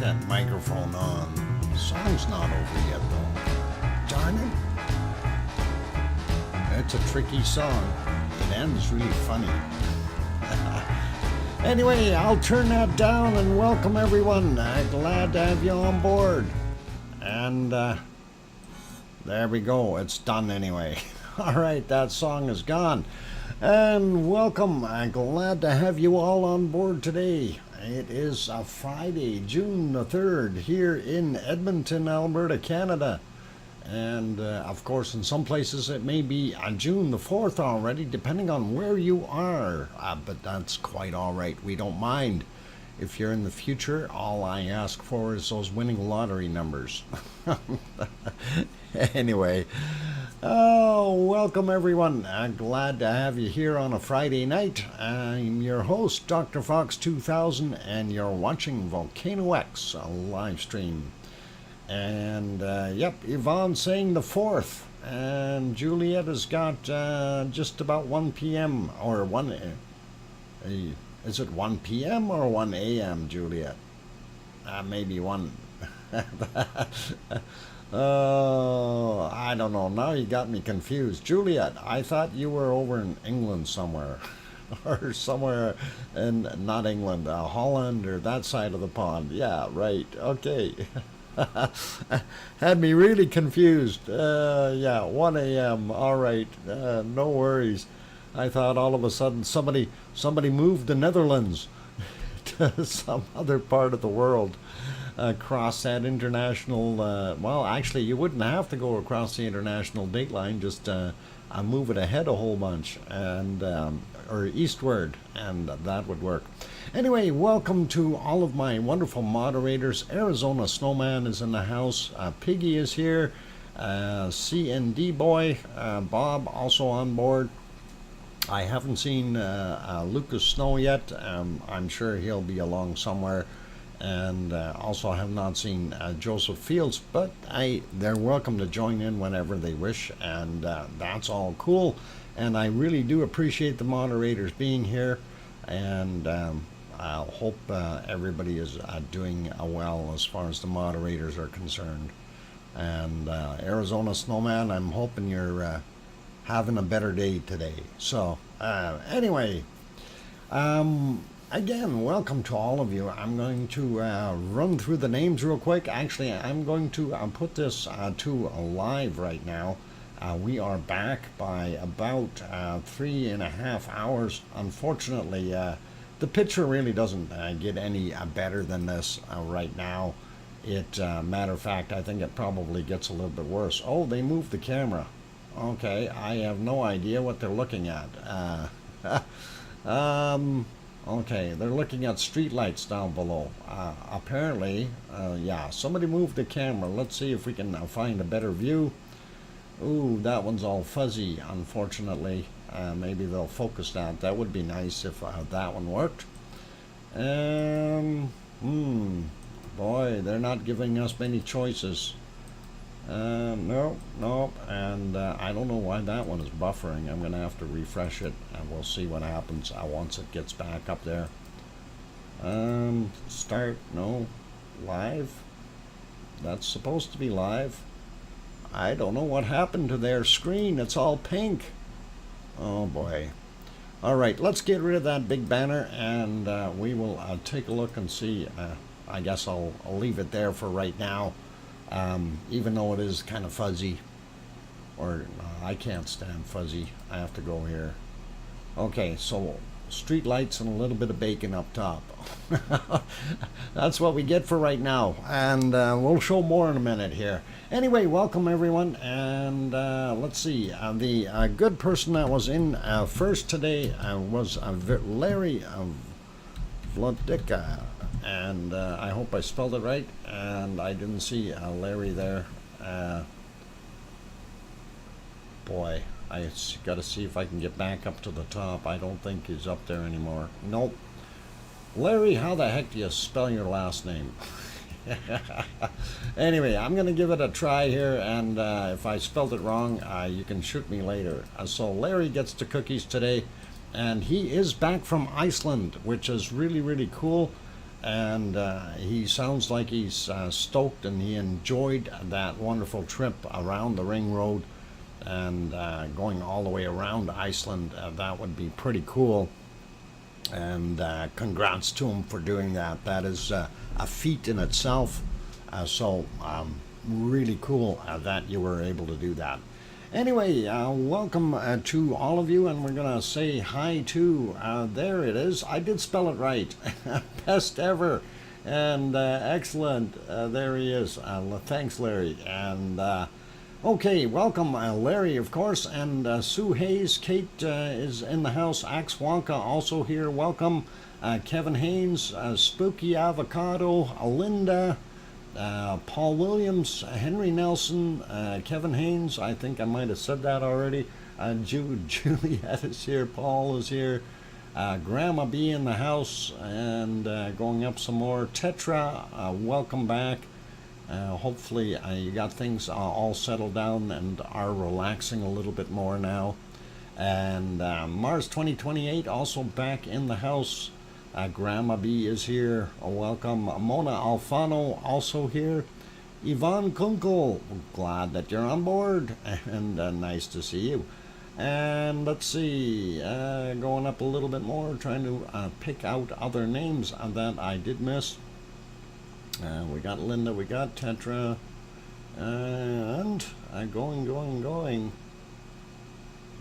that microphone on. The song's not over yet, though. Darn it. It's a tricky song. It ends really funny. Anyway, I'll turn that down and welcome everyone. Glad to have you on board. And there we go. It's done anyway. All right, that song is gone. And welcome. I'm glad to have you all on board today. It is a Friday, June the 3rd, here in Edmonton, Alberta, Canada. And of course, in some places it may be on June the 4th already, depending on where you are. But that's quite all right. We don't mind. If you're in the future, all I ask for is those winning lottery numbers. Anyway, welcome everyone. I'm glad to have you here on a Friday night. I'm your host, DrFox2000, and you're watching VolcanoX, a live stream. And yep, Yvonne's saying the 4th, and Juliet has got just about 1 p.m. or 1. Is it 1 p.m. or 1 a.m., Juliet? Maybe 1. Oh, I don't know. Now you got me confused. Juliet, I thought you were over in England somewhere. Or somewhere in, not England, Holland or that side of the pond. Yeah, right. Okay. Had me really confused. Yeah, 1 a.m. All right. No worries. I thought all of a sudden somebody moved the Netherlands to some other part of the world across that international. Well, actually, you wouldn't have to go across the international date line. Just move it ahead a whole bunch and or eastward, and that would work. Anyway, welcome to all of my wonderful moderators. Arizona Snowman is in the house. Piggy is here. C&D Boy, Bob also on board. I haven't seen Lucas Snow yet. I'm sure he'll be along somewhere. And also have not seen Joseph Fields, but they're welcome to join in whenever they wish, and that's all cool. And I really do appreciate the moderators being here, and I hope everybody is doing well as far as the moderators are concerned. And Arizona Snowman, I'm hoping you're having a better day today. So anyway, again, welcome to all of you. I'm going to run through the names real quick. Actually, I'm going to put this to live right now. We are back by about 3.5 hours. Unfortunately, the picture really doesn't get any better than this right now. Matter of fact, I think it probably gets a little bit worse. Oh, they moved the camera. Okay, I have no idea what they're looking at. Okay, they're looking at streetlights down below. Apparently, yeah, somebody moved the camera. Let's see if we can find a better view. Ooh, that one's all fuzzy, unfortunately. Maybe they'll focus that. That would be nice if that one worked. Boy, they're not giving us many choices. No, and I don't know why that one is buffering. I'm gonna have to refresh it, and we'll see what happens once it gets back up there. Start, no, live. That's supposed to be live. I don't know what happened to their screen. It's all pink. Oh boy. All right, let's get rid of that big banner, and we will take a look and see. I guess I'll leave it there for right now. Even though it is kind of fuzzy, or I can't stand fuzzy. I have to go here. Okay, so street lights and a little bit of bacon up top. That's what we get for right now, and we'll show more in a minute here. Anyway, welcome everyone, and let's see. The good person that was in first today was Larry Vlodika. And I hope I spelled it right, and I didn't see Larry there. Boy, I got to see if I can get back up to the top. I don't think he's up there anymore. Nope. Larry, how the heck do you spell your last name? Anyway, I'm going to give it a try here, and if I spelled it wrong, you can shoot me later. So Larry gets the cookies today, and he is back from Iceland, which is really, really cool. and he sounds like he's stoked, and he enjoyed that wonderful trip around the ring road and going all the way around Iceland. That would be pretty cool, and congrats to him for doing that. That is a feat in itself. So really cool that you were able to do that. Anyway, welcome to all of you, and we're going to say hi to, there it is. I did spell it right. Best ever. And excellent. There he is. Thanks, Larry. And okay, welcome, Larry, of course. And Sue Hayes, Kate is in the house. Axe Wonka also here. Welcome. Kevin Haynes, Spooky Avocado, Linda. Paul Williams, Henry Nelson, Kevin Haynes, I think I might have said that already. Juliet is here, Paul is here, Grandma B in the house, and going up some more. Tetra, welcome back. Hopefully you got things all settled down and are relaxing a little bit more now. And Mars 2028 also back in the house. Grandma B is here. Welcome. Mona Alfano also here. Yvonne Kunkel, glad that you're on board, and nice to see you. And let's see, going up a little bit more, trying to pick out other names that I did miss. We got Linda, we got Tetra, and going.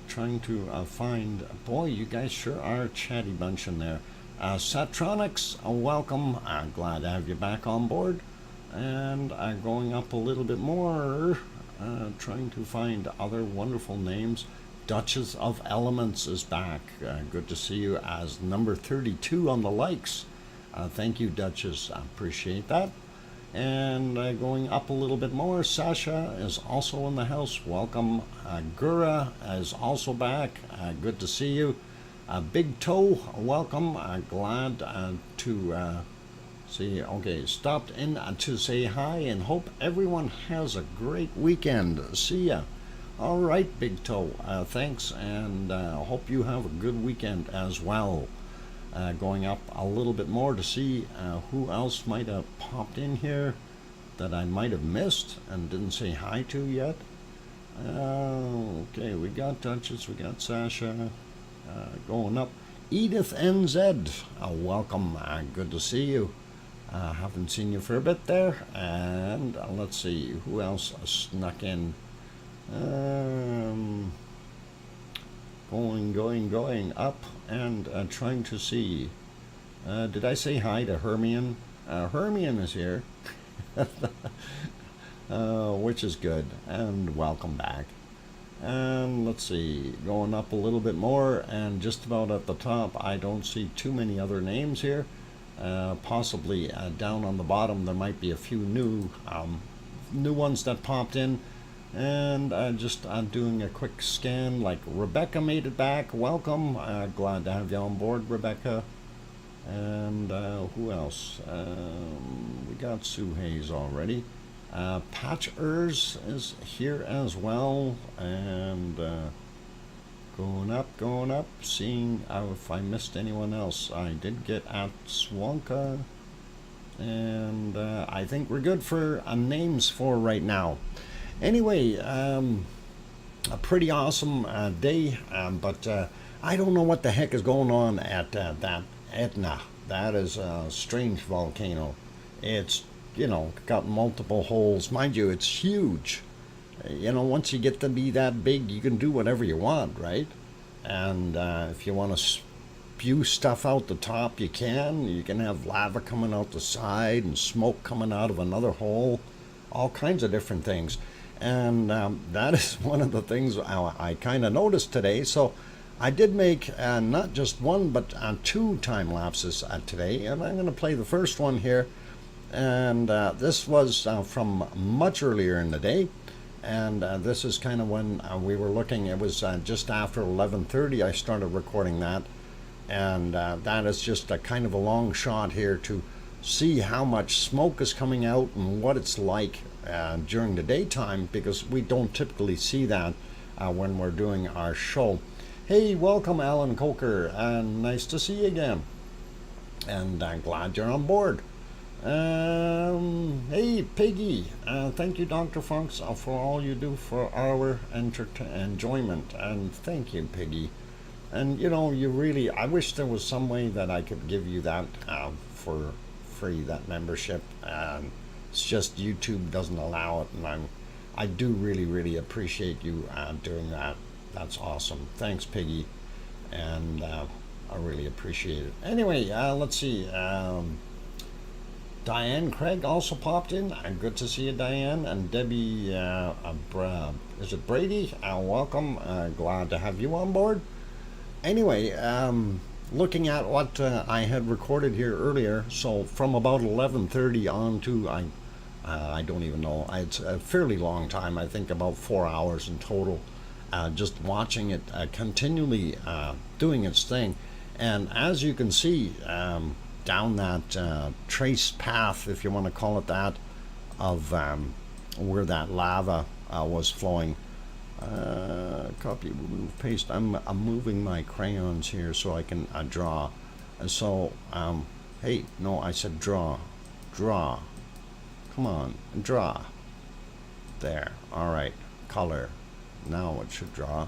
Trying to find, boy, you guys sure are a chatty bunch in there. Satronics, welcome. Glad to have you back on board. And going up a little bit more, trying to find other wonderful names. Duchess of Elements is back. Good to see you as number 32 on the likes. Thank you, Duchess. I appreciate that. And going up a little bit more, Sasha is also in the house. Welcome. Gura is also back. Good to see you. Big Toe, welcome. Glad to see you. Okay, stopped in to say hi and hope everyone has a great weekend. See ya. All right, Big Toe, thanks, and hope you have a good weekend as well. Going up a little bit more to see who else might have popped in here that I might have missed and didn't say hi to yet. Okay, we got Duchess, we got Sasha. Going up, Edith NZ, welcome, good to see you. Haven't seen you for a bit there. And let's see who else snuck in. Going up and trying to see. Did I say hi to Hermione? Hermione is here, which is good, and welcome back. And let's see, going up a little bit more, and just about at the top, I don't see too many other names here. Possibly down on the bottom, there might be a few new ones that popped in. And just doing a quick scan, like Rebecca made it back. Welcome. Glad to have you on board, Rebecca. And who else? We got Sue Hayes already. Patchers is here as well. And going up, seeing if I missed anyone else. I did get at Swanka. And I think we're good for names for right now. Anyway, a pretty awesome day, but I don't know what the heck is going on at that Etna. That is a strange volcano. It's, got multiple holes. Mind you, it's huge. Once you get to be that big, you can do whatever you want, right? And if you want to spew stuff out the top, you can. You can have lava coming out the side and smoke coming out of another hole. All kinds of different things. And that is one of the things I kind of noticed today. So I did make not just one, but 2 time lapses today. And I'm going to play the first one here. And this was from much earlier in the day. And this is kind of when we were looking. It was just after 11:30 I started recording that. And that is just a kind of a long shot here to see how much smoke is coming out and what it's like during the daytime, because we don't typically see that when we're doing our show. Hey, welcome Alan Coker, and nice to see you again. and I'm glad you're on board. Hey, Piggy, thank you, Dr. Funks, for all you do for our enjoyment. And thank you, Piggy. And you know, you really, I wish there was some way that I could give you that for free, that membership. It's just YouTube doesn't allow it, and I do really, really appreciate you doing that. That's awesome. Thanks, Piggy. And I really appreciate it. Anyway, let's see. Diane Craig also popped in. Good to see you, Diane. And Debbie, is it Brady? Welcome. Glad to have you on board. Anyway, looking at what I had recorded here earlier, so from about 11:30 on to, I don't even know, it's a fairly long time, I think about 4 hours in total, just watching it continually doing its thing. And as you can see, down that trace path, if you want to call it that, of where that lava was flowing. Copy, remove, paste. I'm moving my crayons here so I can draw. And so, hey, no, I said draw. Draw. Come on, draw. There. All right. Color. Now it should draw.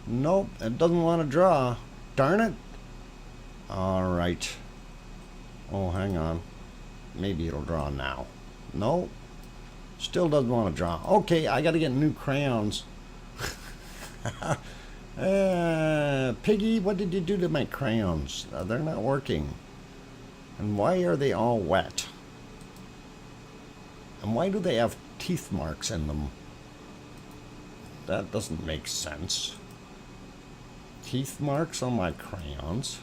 Nope, it doesn't want to draw. Darn it. All right. Oh, hang on. Maybe it'll draw now. No. Still doesn't want to draw. Okay, I got to get new crayons. Piggy, what did you do to my crayons? They're not working. And why are they all wet? And why do they have teeth marks in them? That doesn't make sense. Teeth marks on my crayons.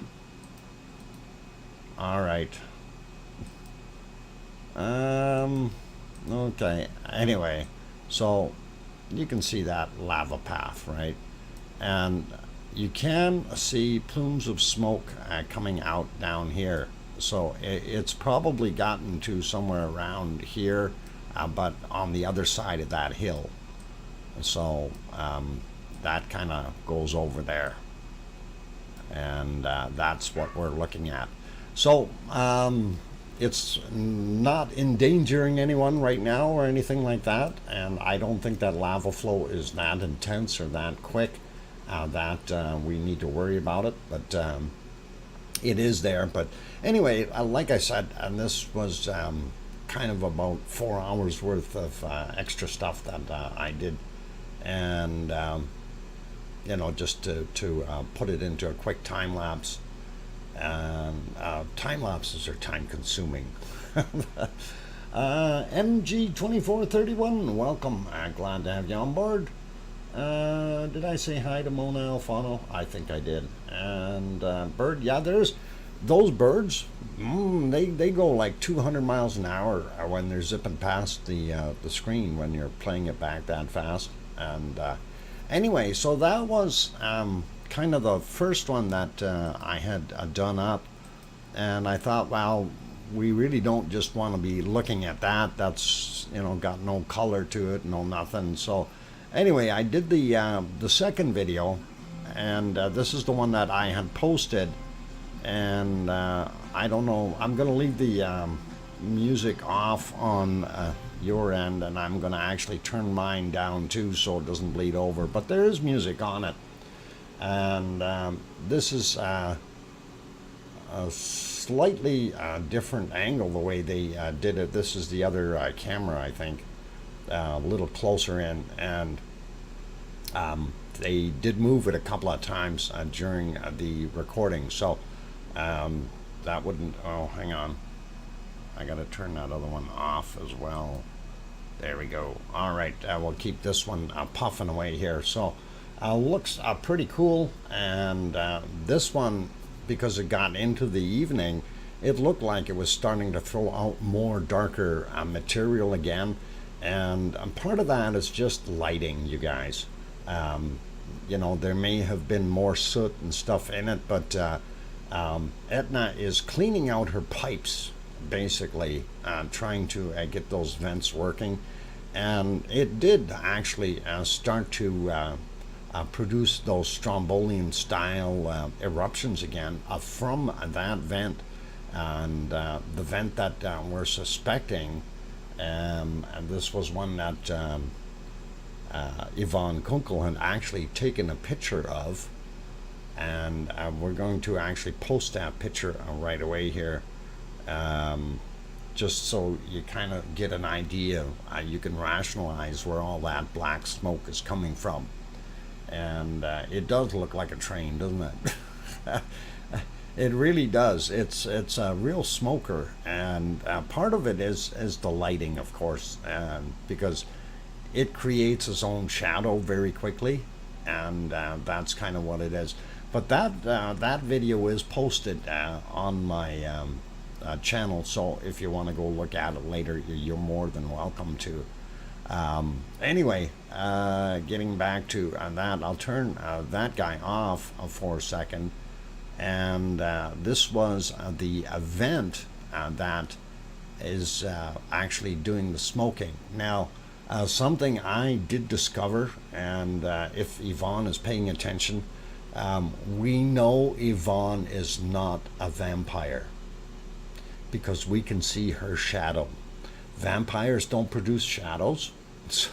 All right. Okay. Anyway, so you can see that lava path, right? And you can see plumes of smoke coming out down here. So it's probably gotten to somewhere around here, but on the other side of that hill. So that kind of goes over there. And that's what we're looking at. So it's not endangering anyone right now or anything like that. And I don't think that lava flow is that intense or that quick that we need to worry about it. But it is there. But anyway, like I said, and this was kind of about 4 hours worth of extra stuff that I did. And you know, just to put it into a quick time lapse. And time lapses are time consuming. MG2431, welcome. Glad to have you on board. Did I say hi to Mona Alfano? I think I did. And Bird, yeah, there's those birds. They go like 200 miles an hour when they're zipping past the screen when you're playing it back that fast. And anyway, so that was kind of the first one that I had done up, and I thought, well, we really don't just want to be looking at that. That's, you know, got no color to it, no nothing. So anyway, I did the second video, and this is the one that I had posted. And I don't know, I'm gonna leave the music off on your end, and I'm gonna actually turn mine down too so it doesn't bleed over, but there is music on it. And this is a slightly different angle the way they did it. This is the other camera, I think, a little closer in, and they did move it a couple of times during the recording. So that wouldn't, oh, hang on, I gotta turn that other one off as well. There we go. All right, we'll keep this one puffing away here. So looks pretty cool. And this one, because it got into the evening, it looked like it was starting to throw out more darker material again. And part of that is just lighting, you guys. You know, there may have been more soot and stuff in it, but Etna is cleaning out her pipes, basically, trying to get those vents working. And it did actually start to produce those strombolian style eruptions again from that vent. And the vent that we're suspecting, and this was one that Yvonne Kunkel had actually taken a picture of, and we're going to actually post that picture right away here, just so you kind of get an idea. You can rationalize where all that black smoke is coming from, and it does look like a train, doesn't it? It really does. It's a real smoker, and part of it is the lighting, of course, because it creates its own shadow very quickly, and that's kind of what it is. But that video is posted on my channel, so if you want to go look at it later, you're more than welcome to. Anyway, getting back to that, I'll turn that guy off for a second. And this was the event that is actually doing the smoking. Now, something I did discover, and if Yvonne is paying attention, we know Yvonne is not a vampire because we can see her shadow. Vampires don't produce shadows. So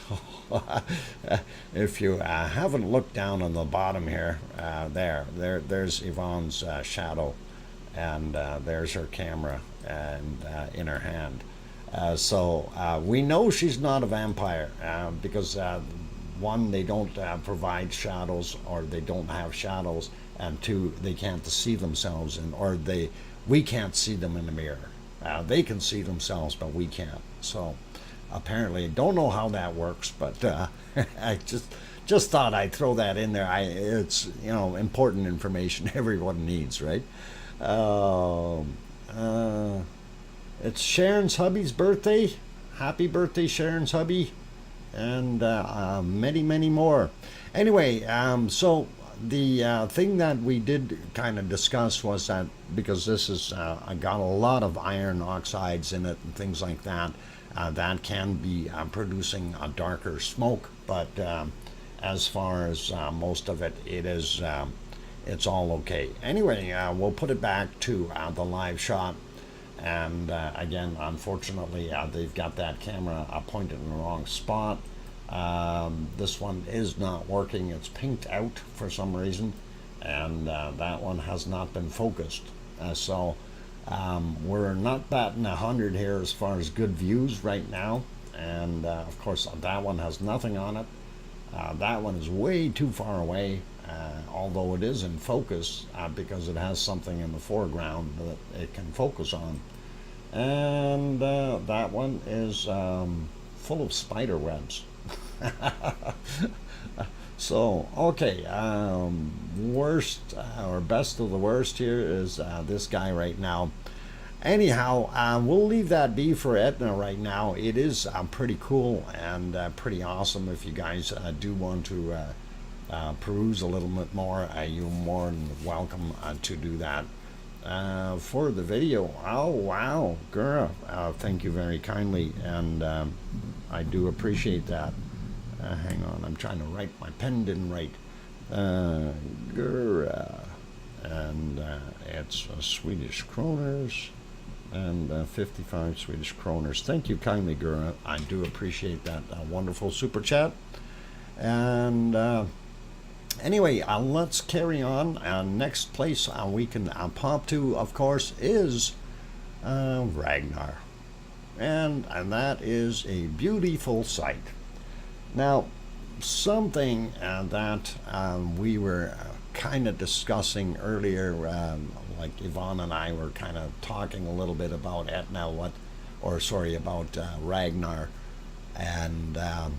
if you haven't looked down on the bottom here, there's Yvonne's shadow, and there's her camera and in her hand. So we know she's not a vampire because one, they don't provide shadows, or they don't have shadows, and two, they can't see themselves, we can't see them in the mirror. They can see themselves, but we can't. So apparently, don't know how that works, but I just thought I'd throw that in there. It's important information everyone needs, right? It's Sharon's hubby's birthday. Happy birthday, Sharon's hubby, and many more. Anyway, so the thing that we did kind of discuss was that because this is got a lot of iron oxides in it and things like that. That can be producing a darker smoke, but as far as most of it, it's all okay. Anyway, we'll put it back to the live shot, and again, unfortunately, they've got that camera pointed in the wrong spot. This one is not working. It's pinked out for some reason, and that one has not been focused. So we're not batting 100 here as far as good views right now, and of course that one has nothing on it. That one is way too far away, although it is in focus because it has something in the foreground that it can focus on. And that one is full of spider webs. So, okay, worst or best of the worst here is this guy right now. Anyhow, we'll leave that be for Etna right now. It is pretty cool and pretty awesome. If you guys do want to peruse a little bit more, you're more than welcome to do that. For the video, oh wow, girl, thank you very kindly, and I do appreciate that. Hang on, I'm trying to write. My pen didn't write. Gura. And it's Swedish kroners, and 55 Swedish kroners. Thank you kindly, Gura. I do appreciate that wonderful super chat. And anyway, let's carry on. Next place we can pop to, of course, is Ragnar. And that is a beautiful sight. Now, something that we were kind of discussing earlier, like Yvonne and I were kind of talking a little bit about Etna, about Ragnar, and I'm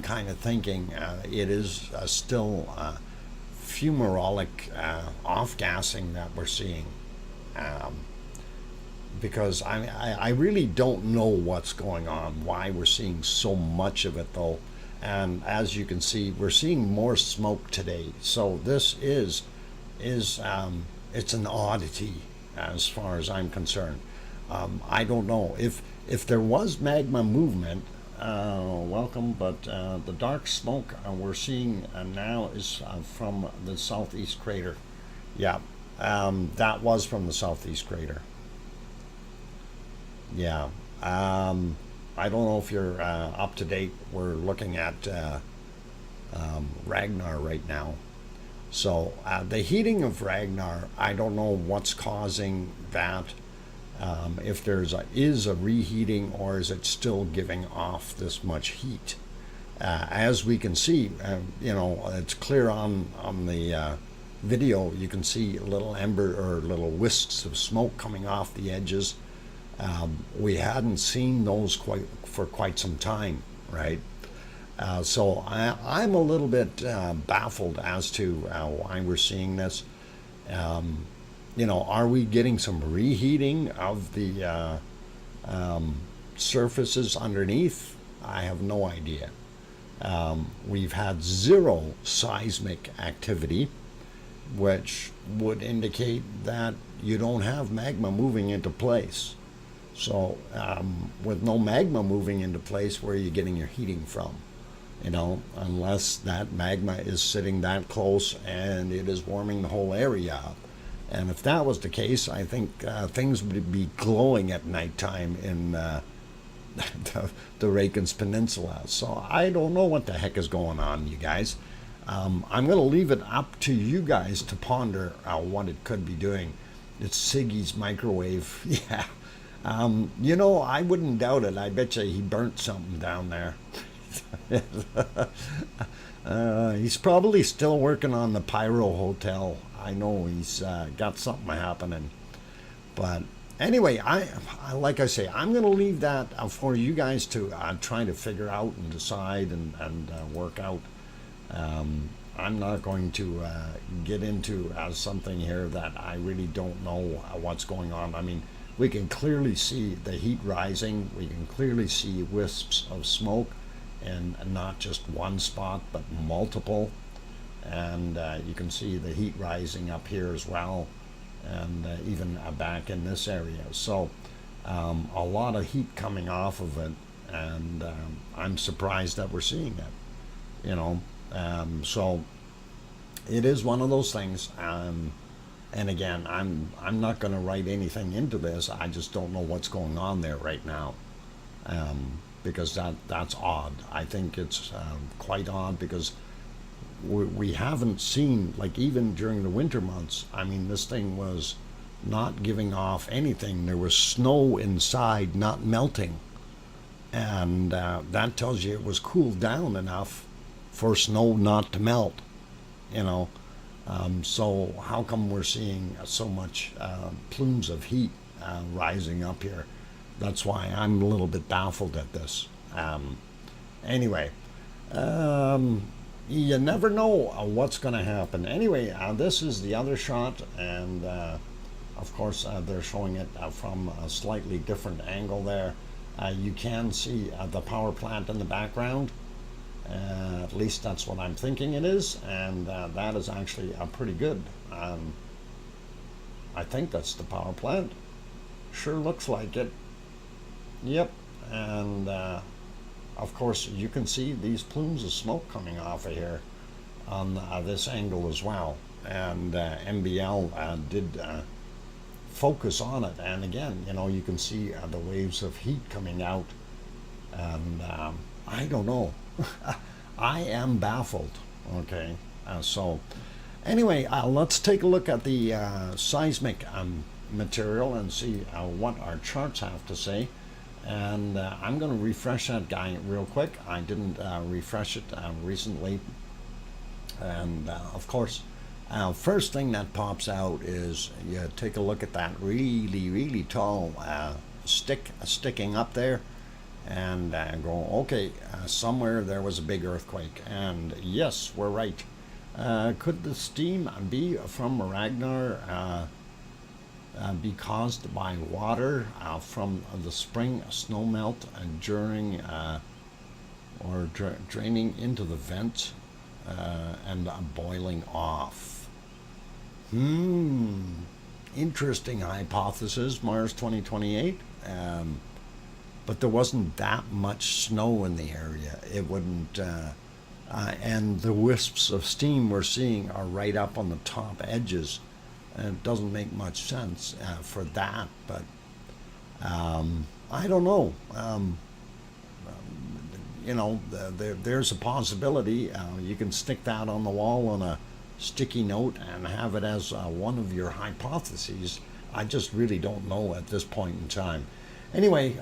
kind of thinking it is still fumarolic off-gassing that we're seeing. Because I really don't know what's going on, why we're seeing so much of it though. And as you can see, we're seeing more smoke today. So this is it's an oddity as far as I'm concerned. I don't know if there was magma movement, welcome, but the dark smoke we're seeing now is from the southeast crater. Yeah, that was from the southeast crater. Yeah. I don't know if you're up to date. We're looking at Ragnar right now. So the heating of Ragnar, I don't know what's causing that. If is a reheating, or is it still giving off this much heat? As we can see, it's clear on the video. You can see little ember or little wisps of smoke coming off the edges. We hadn't seen those for quite some time, right? So I'm a little bit baffled as to why we're seeing this. Are we getting some reheating of the surfaces underneath? I have no idea. We've had zero seismic activity, which would indicate that you don't have magma moving into place. So with no magma moving into place, where are you getting your heating from? Unless that magma is sitting that close and it is warming the whole area up. And if that was the case, I think things would be glowing at nighttime in the Reykjanes Peninsula. So I don't know what the heck is going on, you guys. I'm going to leave it up to you guys to ponder what it could be doing. It's Siggy's microwave. Yeah. I wouldn't doubt it. I bet you he burnt something down there. He's probably still working on the Pyro Hotel. I know he's got something happening. But anyway, like I say, I'm going to leave that for you guys to try to figure out and decide and work out. I'm not going to get into something here that I really don't know what's going on. I mean, we can clearly see the heat rising. We can clearly see wisps of smoke, and not just one spot, but multiple. And you can see the heat rising up here as well, and even back in this area. So a lot of heat coming off of it, and I'm surprised that we're seeing it. So it is one of those things. And again, I'm not going to write anything into this. I just don't know what's going on there right now, because that's odd. I think it's quite odd, because we haven't seen, like, even during the winter months. I mean, this thing was not giving off anything. There was snow inside, not melting, and that tells you it was cooled down enough for snow not to melt. So how come we're seeing so much plumes of heat rising up here? That's why I'm a little bit baffled at this. Anyway, you never know what's going to happen. Anyway, this is the other shot, and of course they're showing it from a slightly different angle there. You can see the power plant in the background. At least that's what I'm thinking it is, and that is actually pretty good. I think that's the power plant. Sure looks like it. Yep. And of course you can see these plumes of smoke coming off of here on this angle as well. And MBL did focus on it, and again, you can see the waves of heat coming out, and I don't know. I am baffled. Okay, so anyway, let's take a look at the seismic material and see what our charts have to say. And I'm going to refresh that guy real quick. I didn't refresh it recently. And of course, first thing that pops out is you take a look at that really tall sticking up there, and go, okay, somewhere there was a big earthquake. And yes, we're right. Could the steam be from Ragnar be caused by water from the spring snowmelt during or draining into the vent and boiling off? Interesting hypothesis, Mars 2028. but there wasn't that much snow in the area. It wouldn't, and the wisps of steam we're seeing are right up on the top edges. And it doesn't make much sense for that, but I don't know. There's a possibility. You can stick that on the wall on a sticky note and have it as one of your hypotheses. I just really don't know at this point in time. Anyway,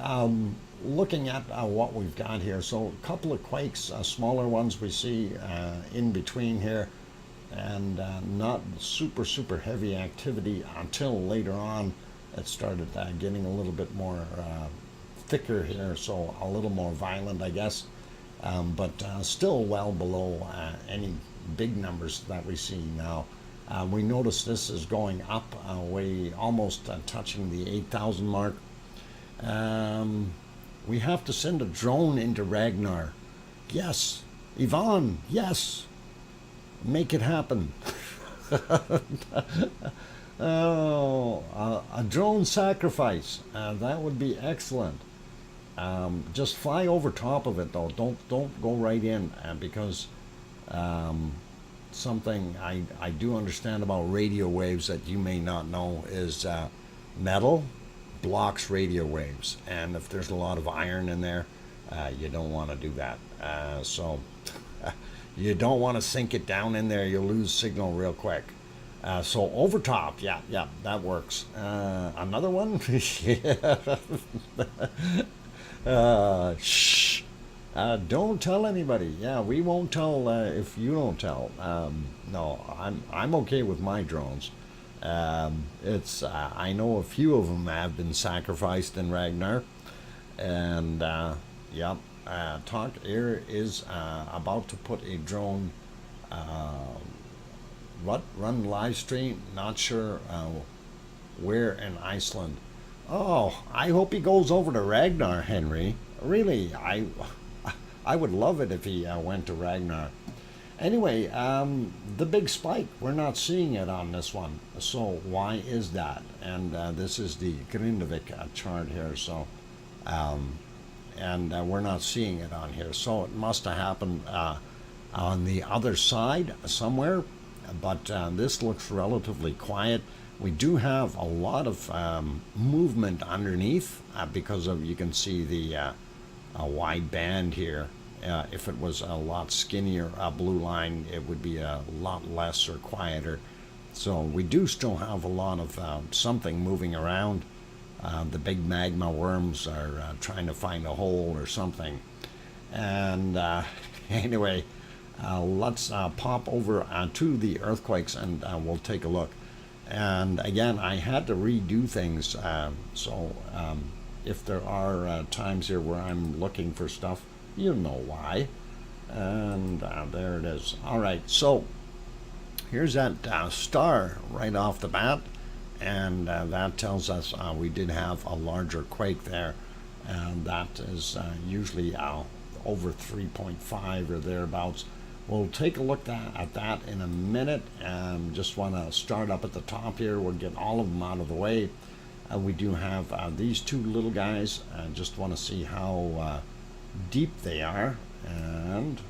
looking at what we've got here, so a couple of quakes, smaller ones we see in between here, and not super heavy activity until later on. It started getting a little bit more thicker here, so a little more violent, I guess, but still well below any big numbers that we see now. We notice this is going up, way almost touching the 8,000 mark. We have to send a drone into Ragnar. Yes, Yvonne, yes, make it happen. Oh, a drone sacrifice. That would be excellent. Just fly over top of it, though. Don't go right in, because something I do understand about radio waves that you may not know is metal blocks radio waves, and if there's a lot of iron in there, you don't want to do that. So you don't want to sink it down in there. You'll lose signal real quick. So over top, yeah, that works. Another one? Shh. Don't tell anybody. Yeah, we won't tell if you don't tell. No, I'm okay with my drones. It's I know a few of them have been sacrificed in Ragnar, and yep. Talk Air is about to put a drone. Run live stream? Not sure where in Iceland. Oh, I hope he goes over to Ragnar, Henry. Really, I would love it if he went to Ragnar. Anyway, the big spike, we're not seeing it on this one. So why is that? And this is the Grindavik chart here. So, and we're not seeing it on here. So it must have happened on the other side somewhere. But this looks relatively quiet. We do have a lot of movement underneath because of, you can see the a wide band here. If it was a lot skinnier blue line, it would be a lot less or quieter. So we do still have a lot of something moving around. The big magma worms are trying to find a hole or something. And anyway, let's pop over to the earthquakes, and we'll take a look. And again, I had to redo things, so if there are times here where I'm looking for stuff, you know why. And there it is. All right, so here's that star right off the bat, and that tells us we did have a larger quake there, and that is usually over 3.5 or thereabouts. We'll take a look at that in a minute. Just want to start up at the top here. We'll get all of them out of the way. We do have these two little guys. I just want to see how deep they are. And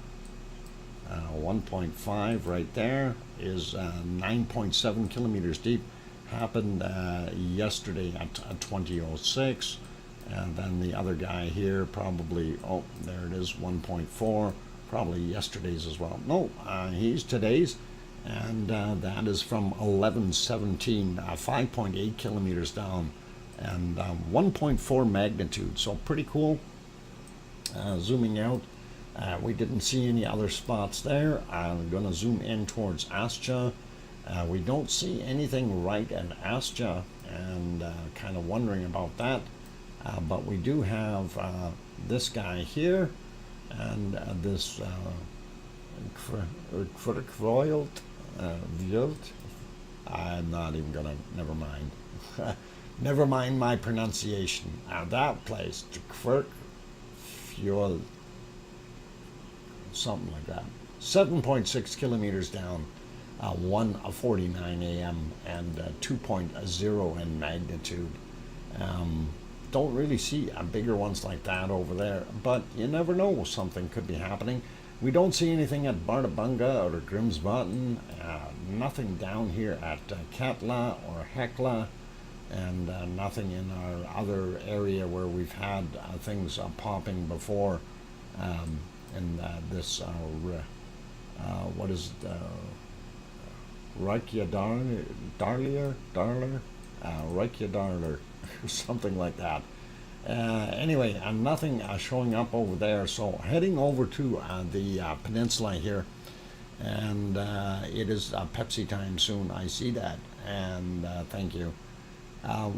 1.5 right there is 9.7 kilometers deep. Happened yesterday at 2006. And then the other guy here probably, oh, there it is, 1.4. Probably yesterday's as well. No, he's today's, and that is from 1117, 5.8 kilometers down, and 1.4 magnitude. So pretty cool. Zooming out, we didn't see any other spots there. I'm going to zoom in towards Astja. We don't see anything right at Astja, and kind of wondering about that. But we do have this guy here. And this Kverkvoilt, I'm not even gonna, never mind. Never mind my pronunciation. That place, Kverkfjord, something like that. 7.6 kilometers down, 1:49 a.m. and 2.0 in magnitude. don't really see bigger ones like that over there, but you never know, something could be happening. We don't see anything at Bartabunga or Grimsbottom, nothing down here at Katla or Hekla, and nothing in our other area where we've had things popping before. In this, what is it, Reykjadar, Darler, Reykjadar, or something like that. Anyway, nothing showing up over there. So heading over to the peninsula here, and it is Pepsi time soon. I see that, and thank you.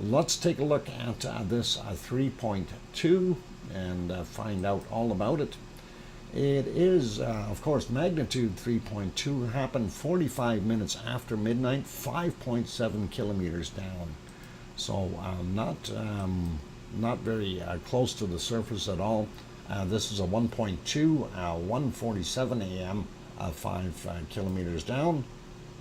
Let's take a look at this 3.2 and find out all about it. It is, of course, magnitude 3.2, happened 45 minutes after midnight, 5.7 kilometers down. So not very close to the surface at all. This is a 1.2, 1:47 a.m., 5 kilometers down,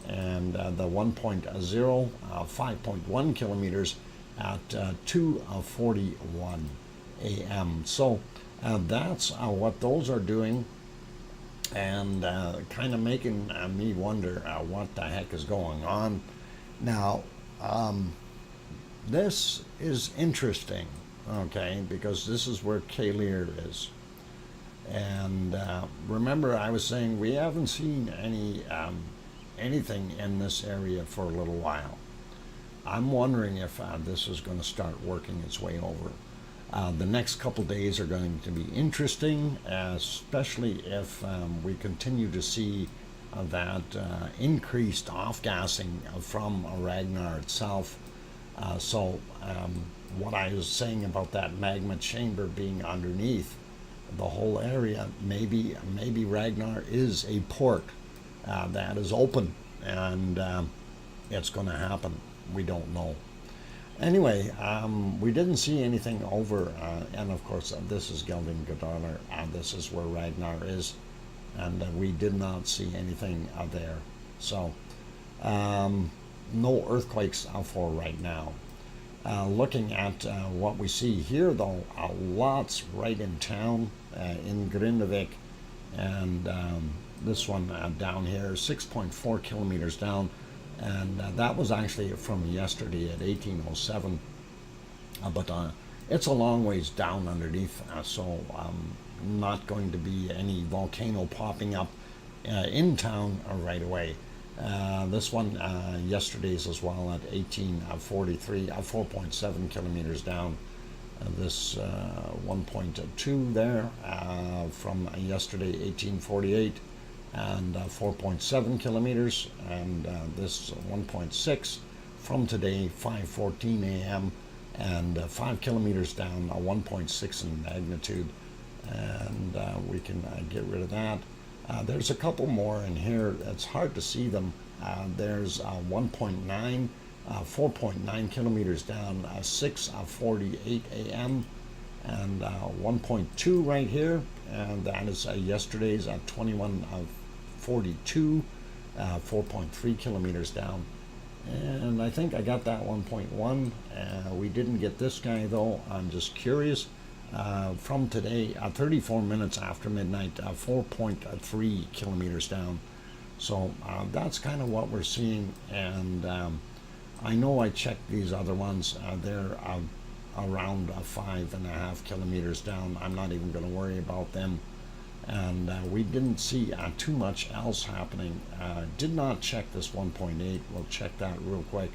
and the 1.0, 5.1 kilometers at 2:41 a.m. So that's what those are doing, and kind of making me wonder what the heck is going on. Now, this is interesting, okay, because this is where Kalir is. And remember, I was saying we haven't seen anything in this area for a little while. I'm wondering if this is going to start working its way over. The next couple days are going to be interesting, especially if we continue to see that increased off-gassing from Ragnar itself. So what I was saying about that magma chamber being underneath the whole area, maybe Ragnar is a port that is open, and it's going to happen. We don't know. Anyway, we didn't see anything over, and of course this is Gelvin Godarler, and this is where Ragnar is, and we did not see anything there. So no earthquakes for right now. Looking at what we see here, though, lots right in town, in Grindavik, and this one down here, 6.4 kilometers down, and that was actually from yesterday at 1807, but it's a long ways down underneath, so not going to be any volcano popping up in town right away. This one yesterday's as well at 1843, 4.7 kilometers down. This 1.2 there from yesterday, 1848, and 4.7 kilometers, and this 1.6 from today, 5:14 a.m., and 5 kilometers down, 1.6 in magnitude, and we can get rid of that. There's a couple more in here. It's hard to see them. There's 1.9, 4.9 kilometers down, 6:48 a.m., and 1.2 right here, and that is yesterday's at 21:42, 4.3 kilometers down. And I think I got that 1.1. We didn't get this guy though. I'm just curious. From today, 34 minutes after midnight, 4.3 kilometers down. So that's kind of what we're seeing, and I know I checked these other ones. They're around 5.5 kilometers down. I'm not even going to worry about them. And we didn't see too much else happening. Did not check this 1.8. We'll check that real quick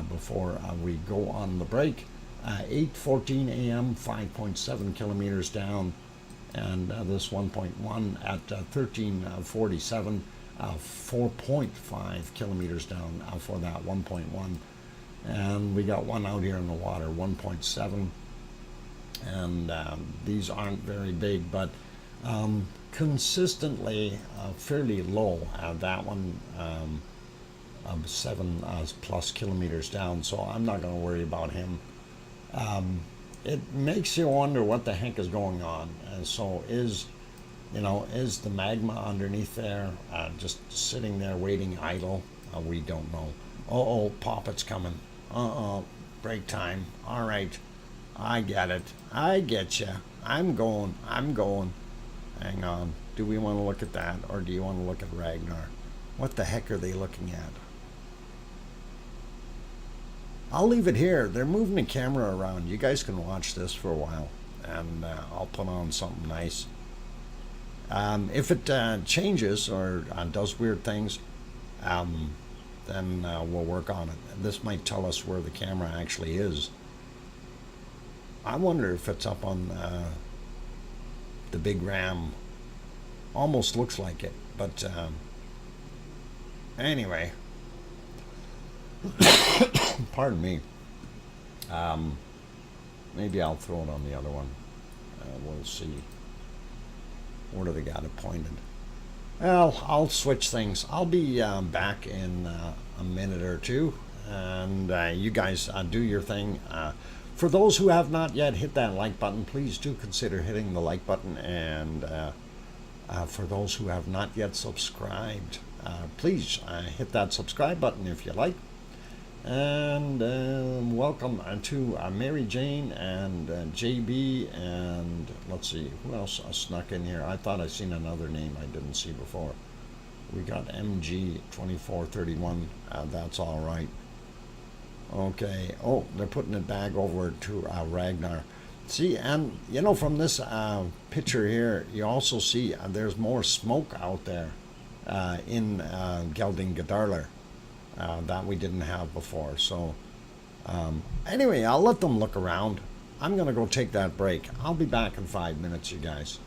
before we go on the break. 8:14 a.m., 5.7 kilometers down, and this 1.1 at 13:47, 4.5 kilometers down for that 1.1. And we got one out here in the water, 1.7, and these aren't very big, but consistently fairly low. That one 7 plus kilometers down, so I'm not going to worry about him. It makes you wonder what the heck is going on. And so is the magma underneath there just sitting there waiting idle? We don't know. Oh, Poppet's coming. Break time. All right. I get it. I get you. I'm going. I'm going. Hang on. Do we want to look at that, or do you want to look at Ragnar? What the heck are they looking at? I'll leave it here. They're moving the camera around. You guys can watch this for a while, and I'll put on something nice. If it changes or does weird things, then we'll work on it. This might tell us where the camera actually is. I wonder if it's up on the big RAM. Almost looks like it, but anyway. Pardon me. Maybe I'll throw it on the other one. We'll see. Where do they got it pointed? Well, I'll switch things. I'll be back in a minute or two, and you guys do your thing. For those who have not yet hit that like button, please do consider hitting the like button, and for those who have not yet subscribed, please hit that subscribe button if you like. And welcome to Mary Jane and JB, and let's see, who else snuck in here? I thought I seen another name I didn't see before. We got MG2431, that's all right. Okay, oh, they're putting it back over to Ragnar. See, and you know, from this picture here, you also see there's more smoke out there in Geldingadarler. That we didn't have before. So anyway, I'll let them look around. I'm gonna go take that break. I'll be back in 5 minutes, you guys.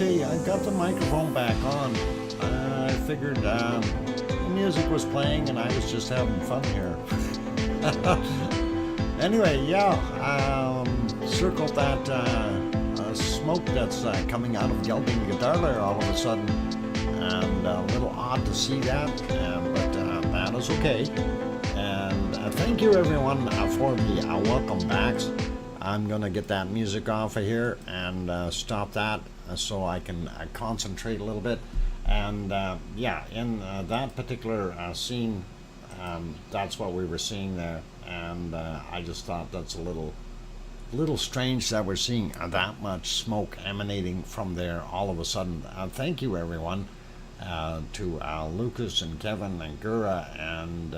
Okay, I got the microphone back on. I figured the music was playing and I was just having fun here. Anyway, yeah, circled that smoke that's coming out of Gelding Guitar there all of a sudden. And a little odd to see that, but that is okay. And thank you everyone for the welcome backs. I'm gonna get that music off of here and stop that so I can concentrate a little bit. And yeah, in that particular scene, that's what we were seeing there. And I just thought that's a little strange that we're seeing that much smoke emanating from there all of a sudden. Thank you everyone, to Lucas and Kevin and Gura and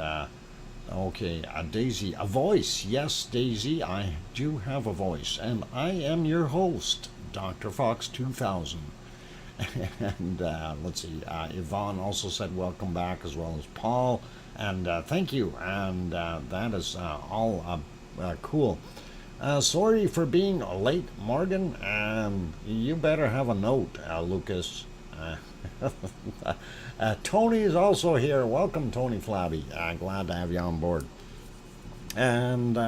okay, Daisy, a voice. Yes, Daisy, I do have a voice, and I am your host, DrFox2000. And let's see, Yvonne also said welcome back, as well as Paul, and thank you, and that is all cool. Sorry for being late, Morgan. You better have a note, Lucas. Tony is also here. Welcome, Tony Flabby. Glad to have you on board. And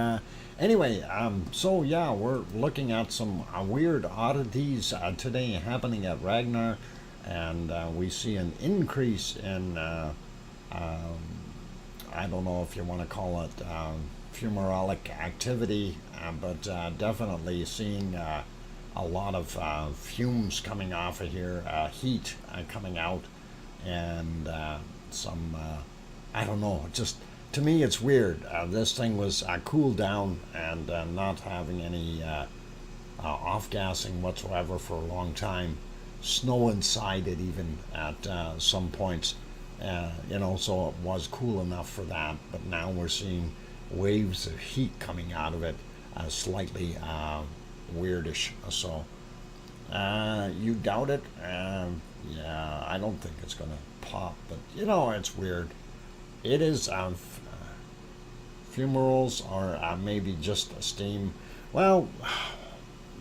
anyway, so yeah, we're looking at some weird oddities today happening at Ragnar, and we see an increase in I don't know if you want to call it fumarolic activity, but definitely seeing a lot of fumes coming off of here, heat coming out, and some, I don't know, just to me it's weird. This thing was cooled down and not having any off-gassing whatsoever for a long time. Snow inside it even at some points, you know, so it was cool enough for that, but now we're seeing waves of heat coming out of it, slightly weirdish. So you doubt it? Yeah, I don't think it's gonna pop, but you know, it's weird. It is fumaroles, or maybe just steam. Well,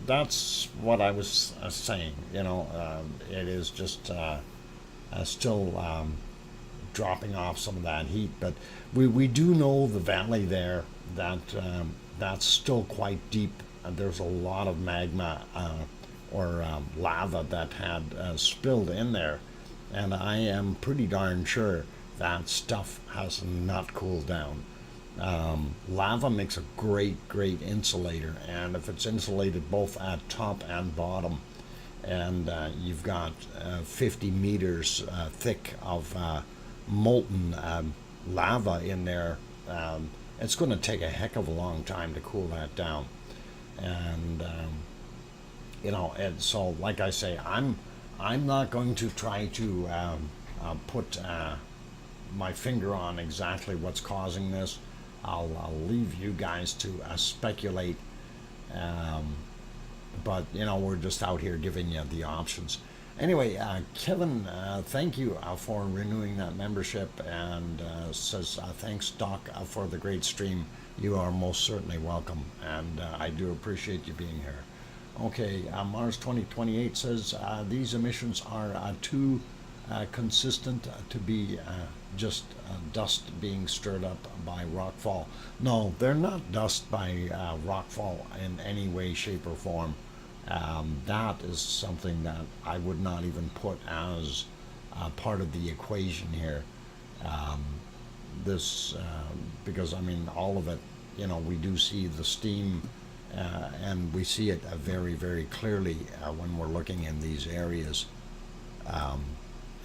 that's what I was saying, you know. It is just still dropping off some of that heat, but we do know the valley there, that that's still quite deep. There's a lot of magma or lava that had spilled in there, and I am pretty darn sure that stuff has not cooled down. Lava makes a great insulator, and if it's insulated both at top and bottom, and you've got 50 meters thick of molten lava in there, it's going to take a heck of a long time to cool that down. And you know, and so like I say, I'm not going to try to put my finger on exactly what's causing this. I'll leave you guys to speculate, but you know, we're just out here giving you the options. Anyway, Kevin, thank you for renewing that membership, and says thanks, Doc, for the great stream. You are most certainly welcome, and I do appreciate you being here. Okay, Mars 2028 says these emissions are too consistent to be just dust being stirred up by rockfall. No, they're not dust by rockfall in any way, shape, or form. That is something that I would not even put as part of the equation here. Because I mean, all of it, you know, we do see the steam, and we see it very clearly when we're looking in these areas.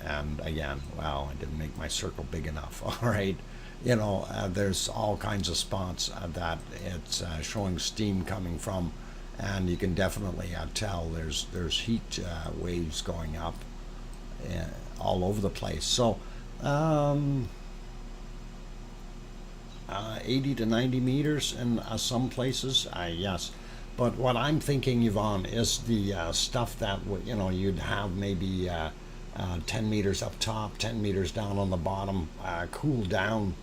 And again, wow, I didn't make my circle big enough. All right, you know, there's all kinds of spots that it's showing steam coming from, and you can definitely tell there's heat waves going up all over the place. So 80 to 90 meters in some places, yes. But what I'm thinking, Yvonne, is the stuff that you know, you'd have maybe 10 meters up top, 10 meters down on the bottom, cool down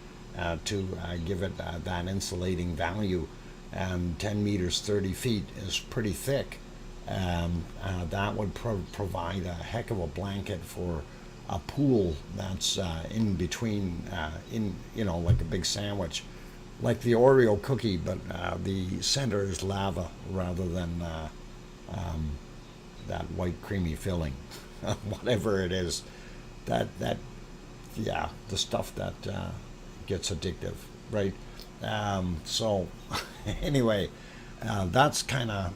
to give it that insulating value. And 10 meters, 30 feet is pretty thick. That would provide a heck of a blanket for a pool that's in between, like a big sandwich, like the Oreo cookie, but the center is lava rather than that white creamy filling, whatever it is. Yeah, the stuff that gets addictive, right? So, anyway, that's kind of.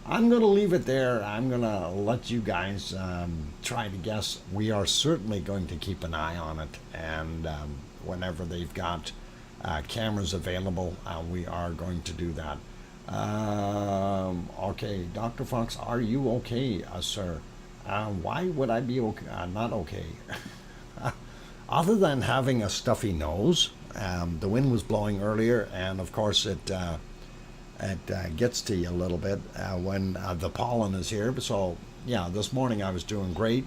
I'm going to leave it there. I'm going to let you guys try to guess. We are certainly going to keep an eye on it, and whenever they've got cameras available, we are going to do that. Okay, Dr. Fox, are you okay, sir? Why would I be okay, not okay? Other than having a stuffy nose, the wind was blowing earlier, and of course it gets to you a little bit when the pollen is here. So yeah, this morning I was doing great.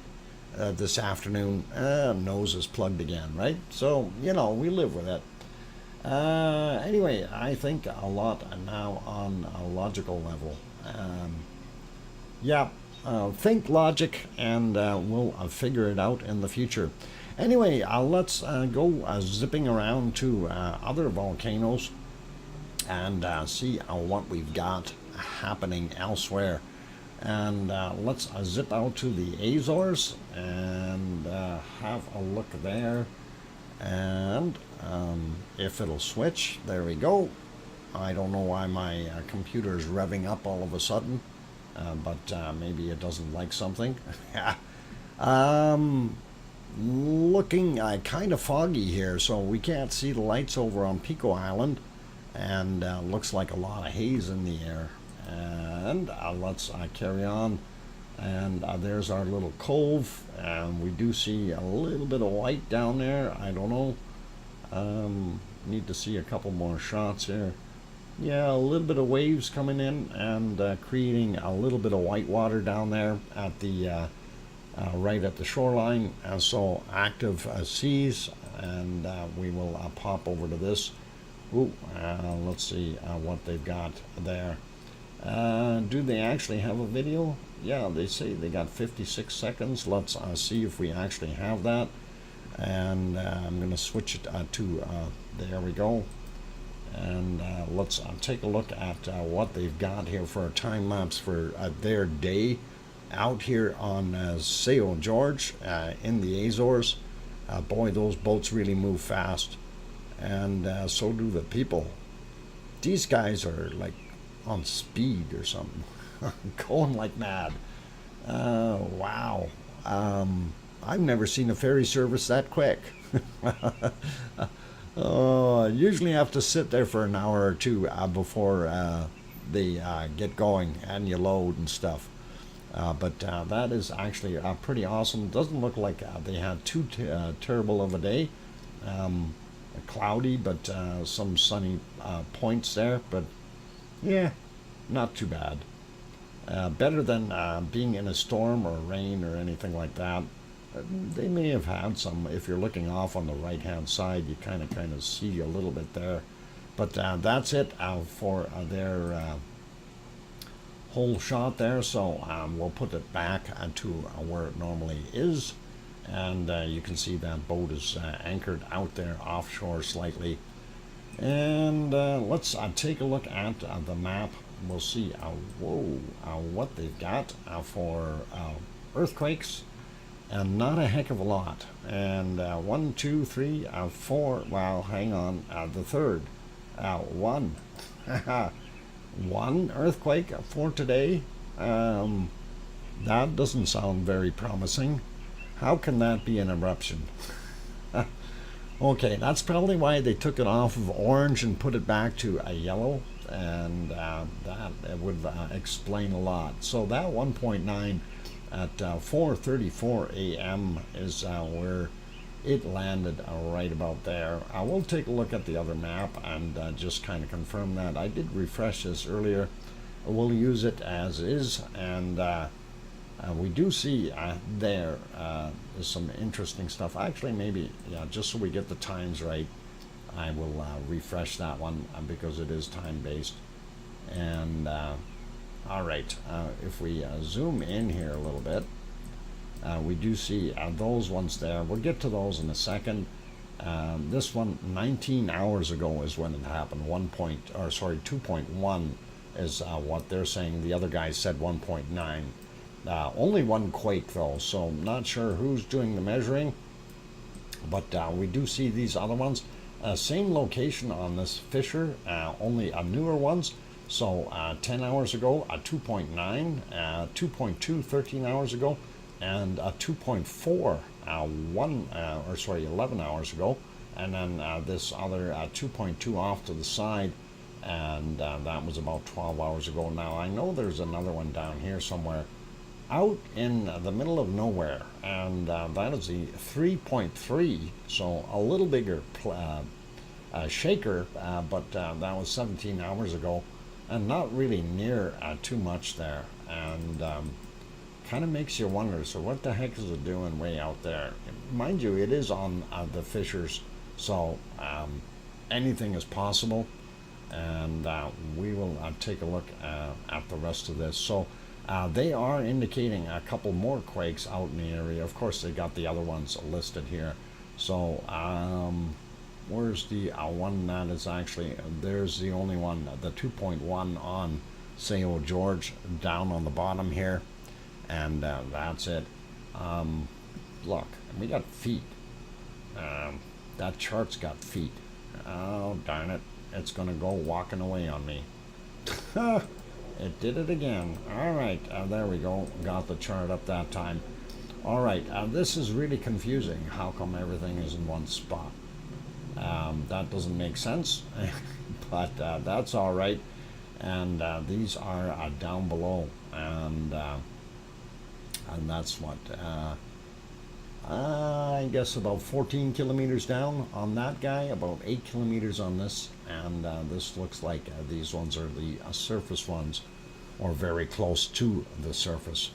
This afternoon, nose is plugged again, right? So we live with it. Anyway, I think a lot now on a logical level. Yeah, think logic, and we'll figure it out in the future. Anyway, let's go zipping around to other volcanoes and see what we've got happening elsewhere. And let's zip out to the Azores and have a look there. And if it'll switch, there we go. I don't know why my computer is revving up all of a sudden, but maybe it doesn't like something. Looking kind of foggy here, so we can't see the lights over on Pico Island, and looks like a lot of haze in the air. And let's carry on, and there's our little cove, and we do see a little bit of white down there. I don't know, need to see a couple more shots here. Yeah, a little bit of waves coming in and creating a little bit of white water down there at the right at the shoreline. So active seas, and we will pop over to this. Ooh, let's see what they've got there. Do they actually have a video? Yeah, they say they got 56 seconds. Let's see if we actually have that. And I'm going to switch it to, there we go. And let's take a look at what they've got here for a time lapse for their day out here on Sao George in the Azores. Boy, those boats really move fast, and so do the people. These guys are like on speed or something, going like mad. Wow. I've never seen a ferry service that quick. Usually have to sit there for an hour or two before they get going and you load and stuff. But that is actually pretty awesome. It doesn't look like they had too terrible of a day. Cloudy, but some sunny points there. But yeah, not too bad. Better than being in a storm or rain or anything like that. They may have had some. If you're looking off on the right hand side, you kind of see a little bit there. But that's it for their whole shot there. So we'll put it back to where it normally is, and you can see that boat is anchored out there offshore slightly. And let's take a look at the map. We'll see what they've got for earthquakes, and not a heck of a lot. And 1, 2, 3, 4. Well, hang on, the third, 1. One earthquake for today. That doesn't sound very promising. How can that be an eruption? Okay, that's probably why they took it off of orange and put it back to a yellow, and that would explain a lot. So that 1.9 at 4:34 a.m. is where it landed, right about there. We'll take a look at the other map and just kind of confirm that. I did refresh this earlier. We'll use it as is, and we do see there is some interesting stuff. Actually, maybe, yeah, just so we get the times right, I will refresh that one because it is time-based. And All right, if we zoom in here a little bit, we do see those ones there. We'll get to those in a second. This one, 19 hours ago is when it happened. 2.1 is what they're saying. The other guy said 1.9. Only one quake though, so not sure who's doing the measuring, but we do see these other ones. Same location on this fissure, only newer ones. So 10 hours ago, 2.9, 2.2 13 hours ago, and 2.4 11 hours ago, and then this other 2.2 off to the side, and that was about 12 hours ago. Now I know there's another one down here somewhere out in the middle of nowhere, and that is the 3.3, so a little bigger shaker, but that was 17 hours ago, and not really near too much there, and kind of makes you wonder, so what the heck is it doing way out there? Mind you, it is on the fissures, so anything is possible, and we will take a look at the rest of this. So they are indicating a couple more quakes out in the area. Of course, they got the other ones listed here. So where's the one that is actually, there's the only one, the 2.1 on Sao George down on the bottom here, and that's it. Look, we got feet. That chart's got feet. Oh, darn it. It's going to go walking away on me. It did it again. All right, there we go. Got the chart up that time. All right, this is really confusing. How come everything is in one spot? That doesn't make sense, but that's all right. And these are down below, and that's what, I guess about 14 kilometers down on that guy, about 8 kilometers on this, and this looks like these ones are the surface ones, or very close to the surface.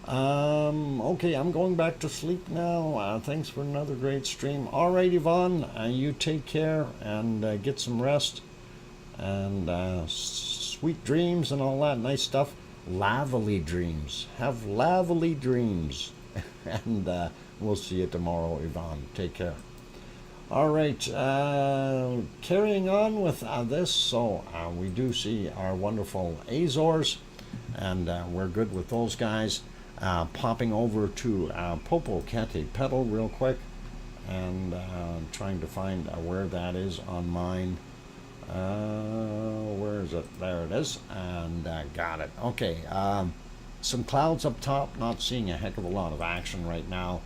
Okay, I'm going back to sleep now. Thanks for another great stream. All right, Yvonne, you take care and get some rest, and sweet dreams and all that nice stuff. Lavely dreams. Have lavely dreams. And we'll see you tomorrow, Yvonne. Take care. All right, carrying on with this. So we do see our wonderful Azores, and we're good with those guys. Popping over to Popocatépetl real quick, and trying to find where that is on mine. Where is it? There it is, and got it. Okay, some clouds up top, not seeing a heck of a lot of action right now.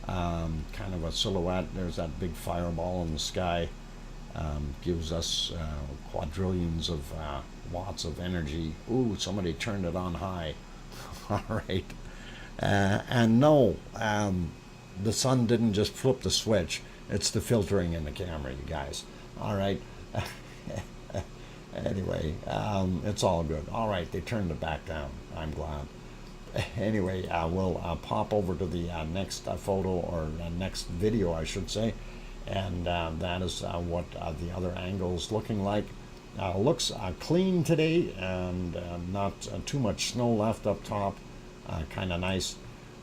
Kind of a silhouette. There's that big fireball in the sky. Gives us quadrillions of watts of energy. Ooh, somebody turned it on high. All right. And no, the sun didn't just flip the switch. It's the filtering in the camera, you guys. All right. Anyway, it's all good. All right, they turned it back down. I'm glad. Anyway, we'll pop over to the next photo, or next video, I should say. And that is what the other angle is looking like. Looks clean today, and not too much snow left up top. Kind of nice.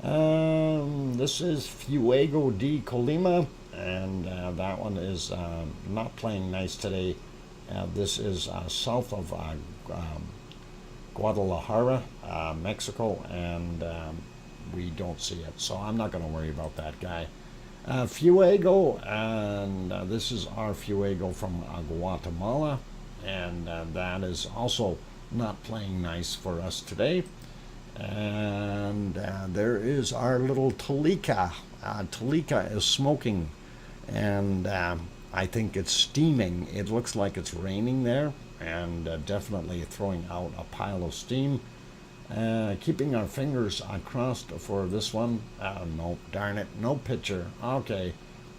This is Fuego de Colima, and that one is not playing nice today. This is south of Guadalajara, Mexico, and we don't see it, so I'm not going to worry about that guy. Fuego, and this is our Fuego from Guatemala, and that is also not playing nice for us today. And there is our little Tolica. Tolica is smoking, and I think it's steaming. It looks like it's raining there, and definitely throwing out a pile of steam. Keeping our fingers crossed for this one. No, darn it, no picture. Okay,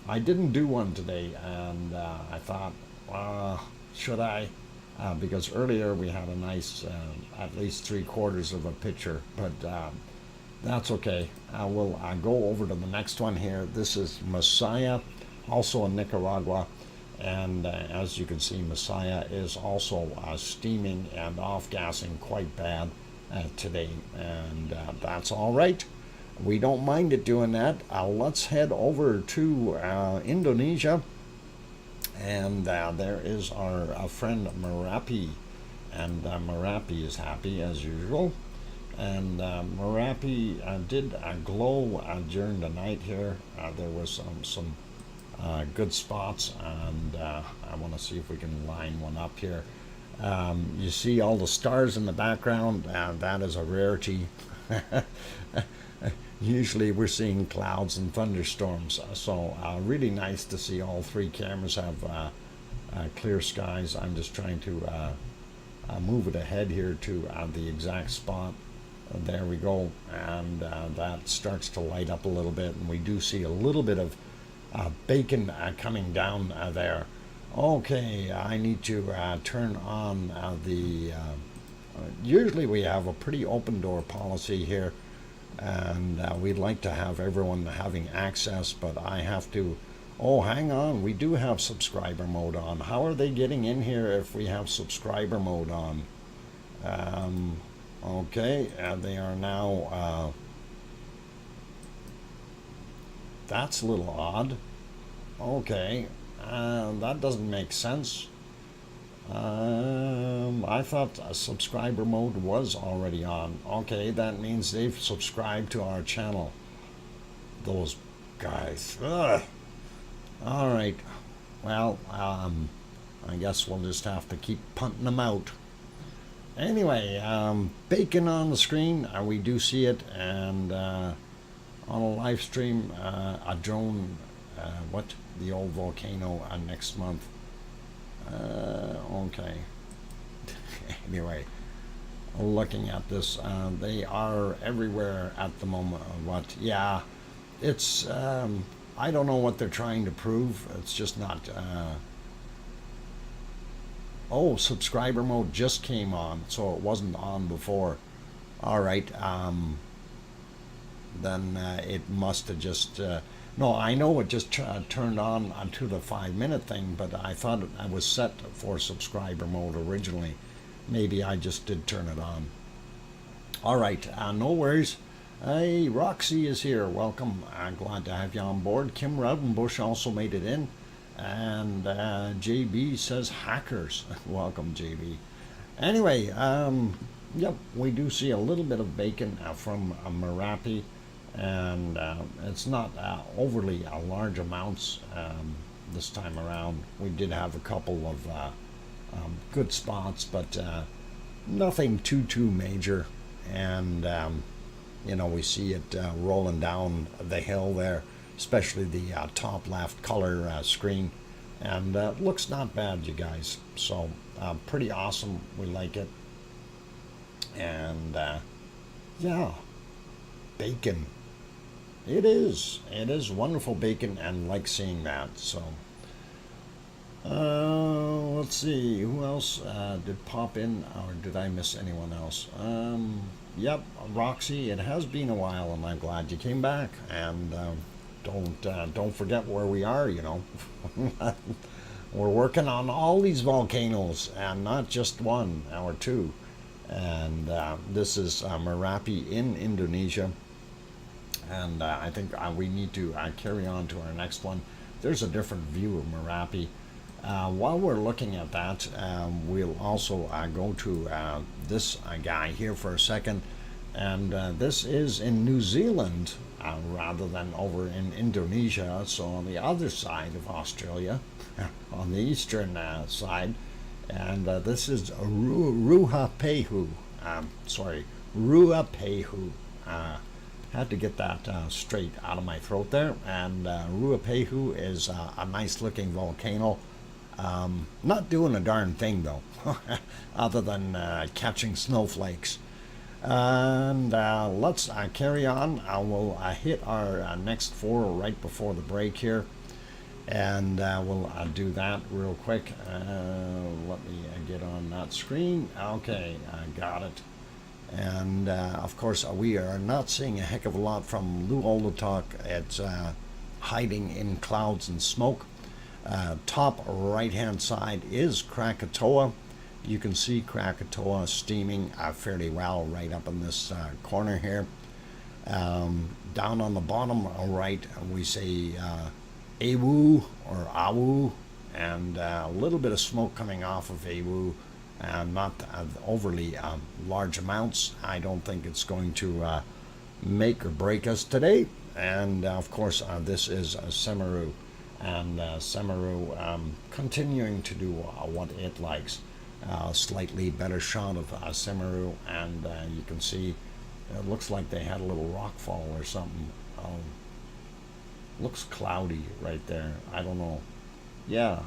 I didn't do one today, and I thought, should I? Because earlier we had a nice, at least 3/4 of a picture, but that's okay. We'll go over to the next one here. This is Messiah, also in Nicaragua, and as you can see, Messiah is also steaming and off-gassing quite bad. today, and that's all right. We don't mind it doing that. Let's head over to Indonesia, and there is our friend Merapi, and Merapi is happy as usual. And Merapi did glow during the night here. There was some good spots, and I want to see if we can line one up here. You see all the stars in the background. That is a rarity. Usually we're seeing clouds and thunderstorms, so really nice to see all three cameras have clear skies. I'm just trying to move it ahead here to the exact spot. There we go, and that starts to light up a little bit, and we do see a little bit of bacon coming down there. Okay, I need to turn on the usually we have a pretty open door policy here, and we'd like to have everyone having access, but I have to, oh, hang on, we do have subscriber mode on. How are they getting in here if we have subscriber mode on? Okay, they are now, that's a little odd. Okay, that doesn't make sense. I thought subscriber mode was already on. Okay, that means they've subscribed to our channel. Those guys. Ugh. All right. Well, I guess we'll just have to keep punting them out. Anyway, bacon on the screen. We do see it, and on a live stream, a drone. The old volcano next month. Okay. Anyway, looking at this, they are everywhere at the moment. What? Yeah, it's. I don't know what they're trying to prove. It's just not. Oh, subscriber mode just came on, so it wasn't on before. All right. Then it must have just. No, I know it just turned on to the 5-minute thing, but I thought it was set for subscriber mode originally. Maybe I just did turn it on. All right, no worries. Hey, Roxy is here. Welcome. Glad to have you on board. Kim Raudenbush also made it in. And JB says hackers. Welcome, JB. Anyway, yep, we do see a little bit of bacon from Merapi. And it's not overly large amounts this time around. We did have a couple of good spots, but nothing too major. And you know, we see it rolling down the hill there, especially the top left color screen, and looks not bad, you guys. So pretty awesome. We like it. And yeah, bacon. It is wonderful bacon, and like seeing that. So let's see, who else did pop in, or did I miss anyone else? Yep, Roxy, it has been a while, and I'm glad you came back. And don't forget where we are, you know. We're working on all these volcanoes, and not just one or two. And this is Merapi in Indonesia. And I think we need to carry on to our next one. There's a different view of Merapi. While we're looking at that, we'll also go to this guy here for a second. And this is in New Zealand rather than over in Indonesia. So on the other side of Australia, on the eastern side. And this is Ruapehu. Ruapehu. Had to get that straight out of my throat there. And Ruapehu is a nice looking volcano. Not doing a darn thing though, other than catching snowflakes. And let's carry on. We'll hit our next 4 right before the break here. And we'll do that real quick. Let me get on that screen. Okay, I got it. And of course, we are not seeing a heck of a lot from Luolatok. It's hiding in clouds and smoke. Top right hand side is Krakatoa, You can see Krakatoa steaming fairly well right up in this corner here. Down on the bottom right, we say Ewu or Awu, and a little bit of smoke coming off of Ewu, not overly large amounts. I don't think it's going to make or break us today. And of course, this is Semeru, and Semeru continuing to do what it likes. Slightly better shot of Semeru, and you can see it looks like they had a little rock fall or something. Looks cloudy right there. I don't know. Yeah,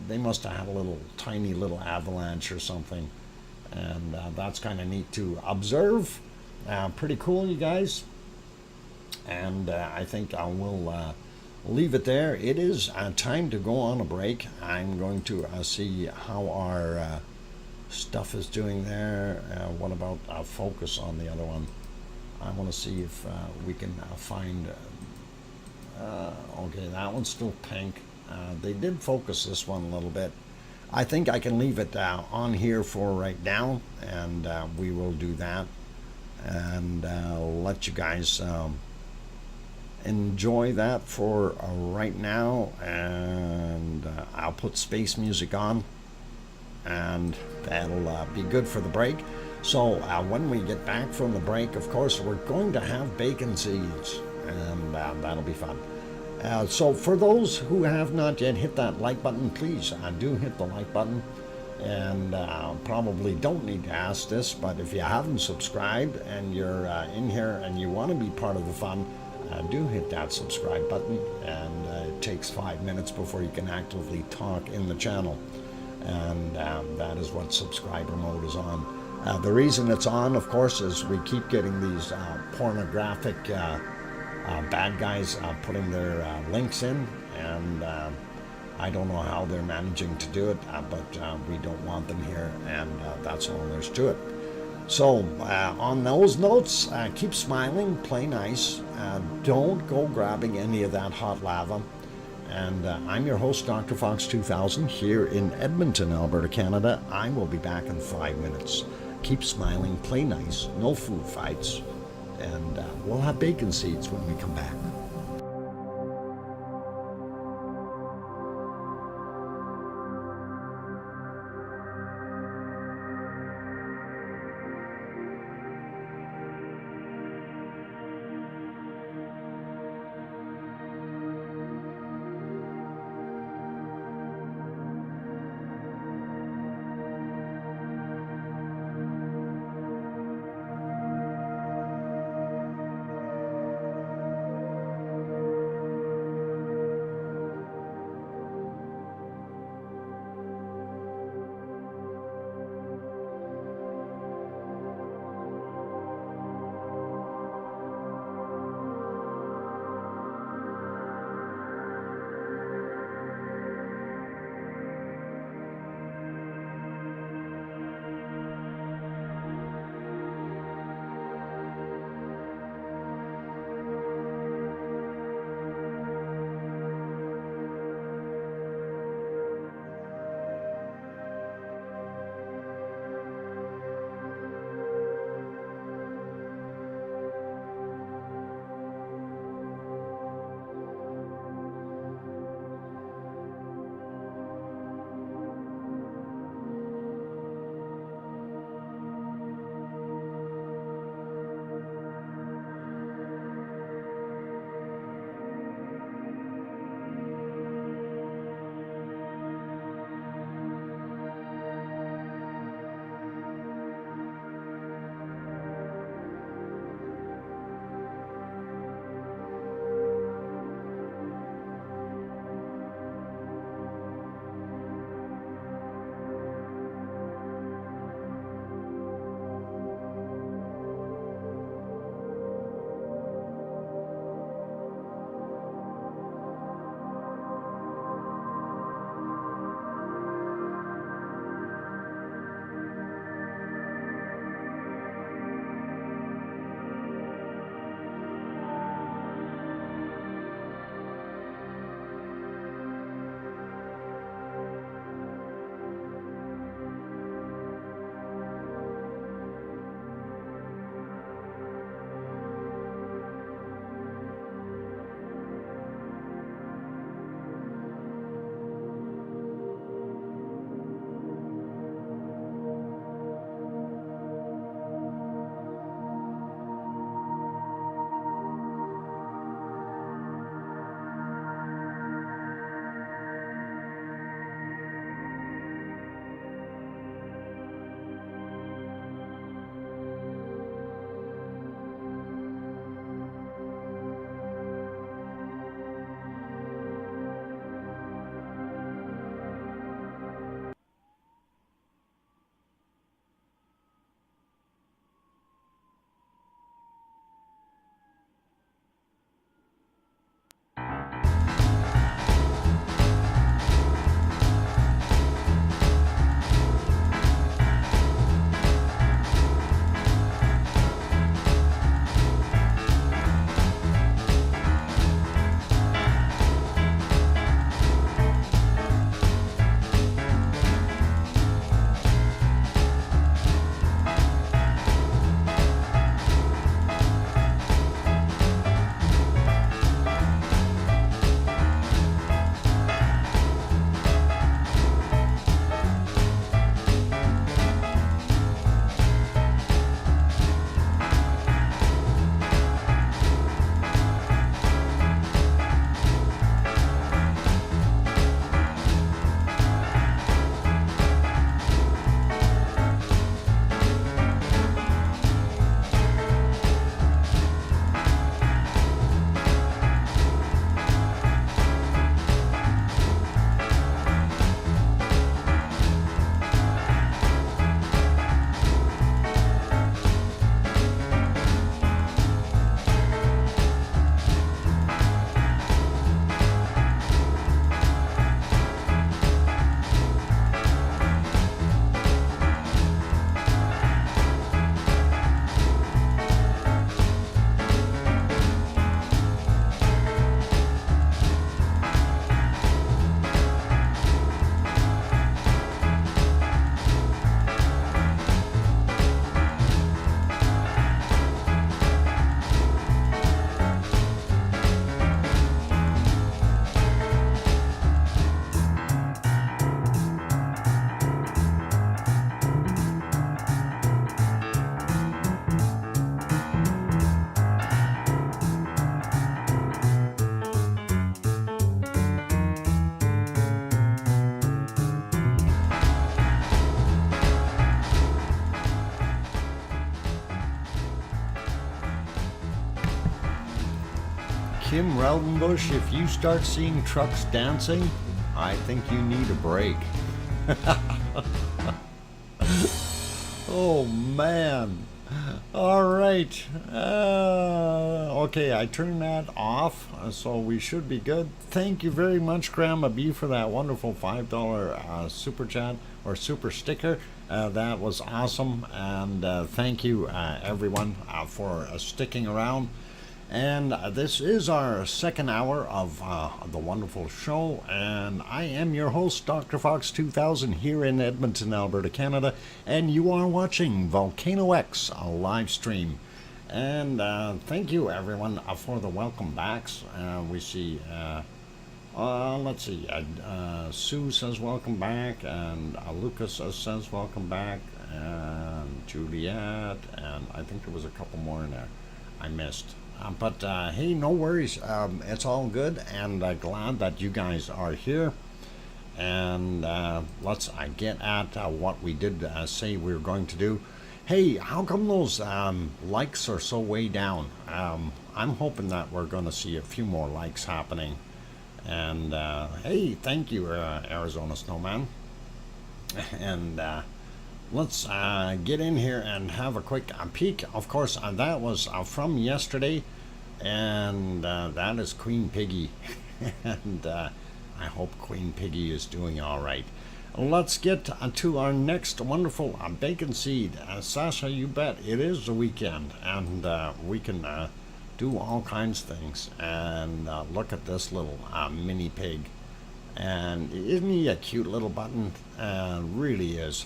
they must have had a little tiny little avalanche or something, and that's kind of neat to observe. Pretty cool, you guys. And I think I will leave it there. It is time to go on a break. I'm going to see how our stuff is doing there. What about focus on the other one? I want to see if we can find. Okay, that one's still pink. They did focus this one a little bit. I think I can leave it on here for right now, and we will do that, and let you guys enjoy that for right now. And I'll put space music on, and that'll be good for the break. So when we get back from the break, of course, we're going to have bacon seeds, and that'll be fun. So for those who have not yet hit that like button, please do hit the like button. And probably don't need to ask this, but if you haven't subscribed and you're in here and you want to be part of the fun, do hit that subscribe button. And it takes 5 minutes before you can actively talk in the channel. And that is what subscriber mode is on. The reason it's on, of course, is we keep getting these pornographic bad guys putting their links in, and I don't know how they're managing to do it, but we don't want them here, and that's all there's to it. So on those notes, keep smiling, play nice, don't go grabbing any of that hot lava. And I'm your host, DrFox2000, here in Edmonton, Alberta, Canada. I will be back in 5 minutes. Keep smiling, play nice, no food fights, and we'll have bacon seeds when we come back. Tim Raudenbush, if you start seeing trucks dancing, I think you need a break. Oh man. All right. Okay, I turned that off, so we should be good. Thank you very much, Grandma B, for that wonderful $5 super chat or super sticker. That was awesome, and thank you, everyone, for sticking around. And this is our second hour of the wonderful show, and I am your host, DrFox2000, here in Edmonton, Alberta, Canada, and you are watching VolcanoX, a live stream. And thank you, everyone, for the welcome backs. We see, let's see, Sue says welcome back, and Lucas says welcome back, and Juliet, and I think there was a couple more in there I missed. But hey, no worries. It's all good, and glad that you guys are here. And let's get at what we did say we were going to do. Hey, how come those likes are so way down? I'm hoping that we're going to see a few more likes happening. And hey, thank you, Arizona Snowman. And let's get in here and have a quick peek. Of course, that was from yesterday, and that is Queen Piggy. And I hope Queen Piggy is doing all right. Let's get to our next wonderful bacon seed. Sasha, you bet it is the weekend, and we can do all kinds of things. And look at this little mini pig. And isn't he a cute little button? Really is.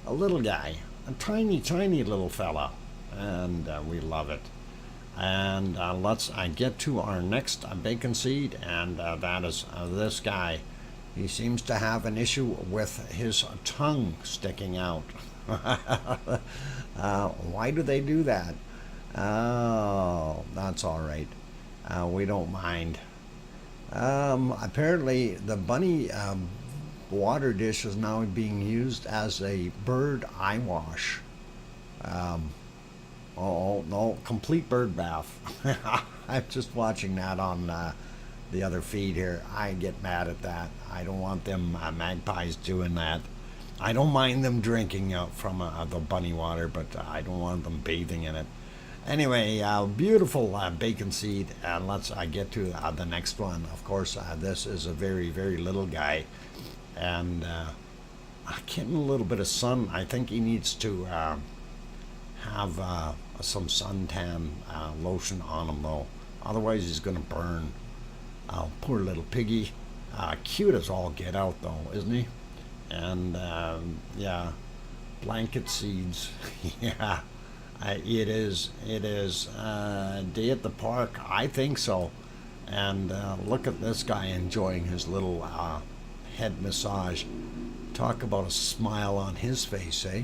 A little guy, a tiny, tiny little fella, and we love it. And let's get to our next bacon seed, and that is this guy. He seems to have an issue with his tongue sticking out. Why do they do that? Oh, that's all right. We don't mind. Apparently, the bunny water dish is now being used as a bird eye wash. Oh no, complete bird bath. I'm just watching that on the other feed here. I get mad at that. I don't want them magpies doing that. I don't mind them drinking from the bunny water, but I don't want them bathing in it. Anyway, beautiful bacon seed, and let's get to the next one. Of course, this is a very, very little guy, and getting a little bit of sun. I think he needs to have some suntan lotion on him, though. Otherwise, he's going to burn. Poor little piggy. Cute as all get out, though, isn't he? And yeah, blanket seeds. Yeah, it is. It is. Day at the park. I think so. And look at this guy enjoying his little head massage. Talk about a smile on his face, eh?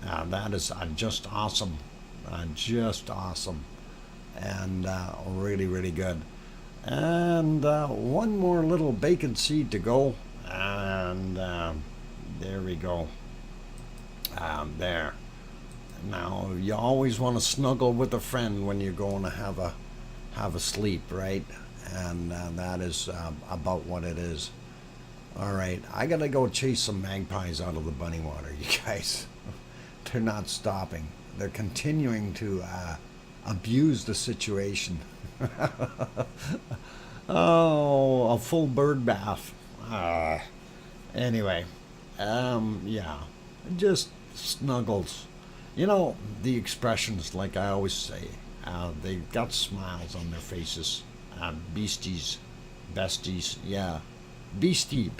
That is just awesome. Just awesome. And really, really good. And one more little bacon seed to go. And there we go. There. Now, you always want to snuggle with a friend when you're going to have a sleep, right? And that is about what it is. All right, I gotta go chase some magpies out of the bunny water, you guys. They're not stopping. They're continuing to abuse the situation. Oh, a full bird bath. Anyway, yeah, just snuggles. You know, the expressions, like I always say, they've got smiles on their faces. Beasties, besties, yeah. Bestie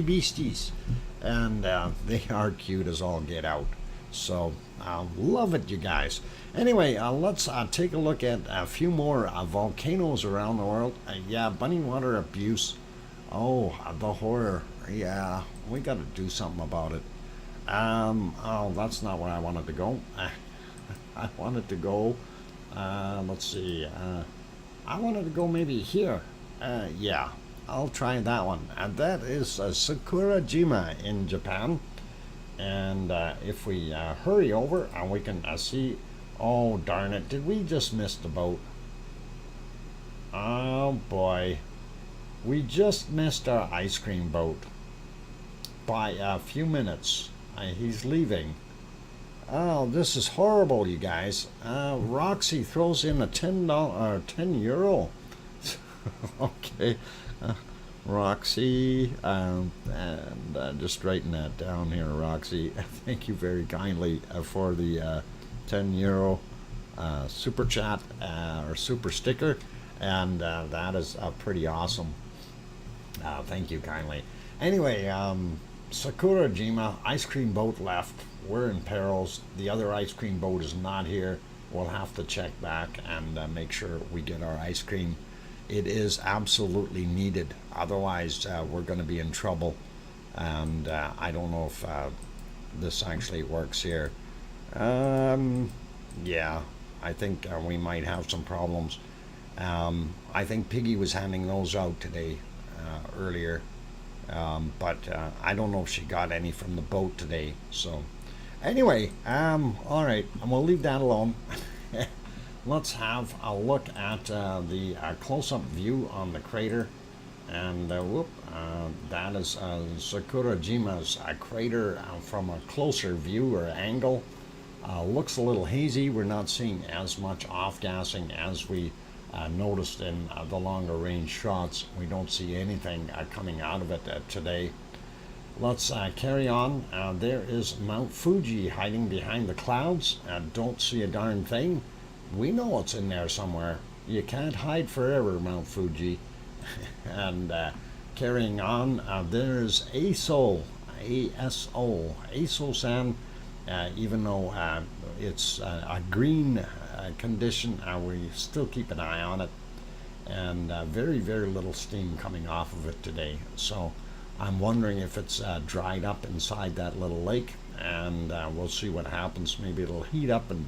beasties. And they are cute as all get out. So, love it, you guys. Anyway, let's take a look at a few more volcanoes around the world. Yeah, bunny water abuse. Oh, the horror. Yeah, we got to do something about it. Oh, that's not where I wanted to go. I wanted to go, let's see, I wanted to go maybe here. Yeah, I'll try that one. And that is Sakurajima in Japan. And if we hurry over, and we can see, oh darn it, did we just miss the boat? Oh boy. We just missed our ice cream boat by a few minutes. He's leaving. Oh, this is horrible, you guys. Roxy throws in a $10 or €10. Okay. Uh, Roxy, and just writing that down here, Roxy. Thank you very kindly for the €10 super chat or super sticker, and that is pretty awesome. Thank you kindly. Anyway, Sakurajima ice cream boat left. We're in perils. The other ice cream boat is not here. We'll have to check back and make sure we get our ice cream. It is absolutely needed. Otherwise, we're going to be in trouble. And I don't know if this actually works here. Yeah, I think we might have some problems. I think Piggy was handing those out today, earlier. But I don't know if she got any from the boat today. So, anyway, all right, and we'll leave that alone. Let's have a look at the close-up view on the crater. And that is Sakurajima's crater from a closer view or angle. Looks a little hazy. We're not seeing as much off-gassing as we noticed in the longer range shots. We don't see anything coming out of it today. Let's carry on. There is Mount Fuji hiding behind the clouds. Don't see a darn thing. We know it's in there somewhere. You can't hide forever, Mount Fuji. And carrying on, there's ASO, ASO, ASO-san. Even though it's a green condition, we still keep an eye on it. And very, very little steam coming off of it today. So I'm wondering if it's dried up inside that little lake. And we'll see what happens. Maybe it'll heat up and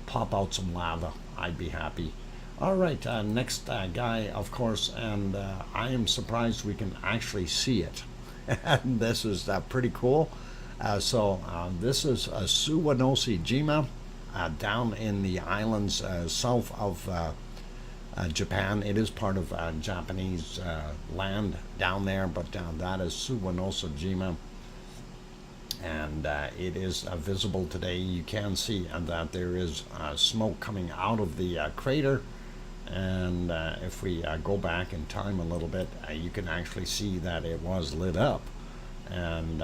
pop out some lava. I'd be happy. All right, next guy, of course, and I am surprised we can actually see it. And this is pretty cool. So this is Suwanoshi Jima down in the islands south of Japan. It is part of Japanese land down there, but that is Suwanoshi Jima. And it is visible today. You can see that there is smoke coming out of the crater. And if we go back in time a little bit, you can actually see that it was lit up. And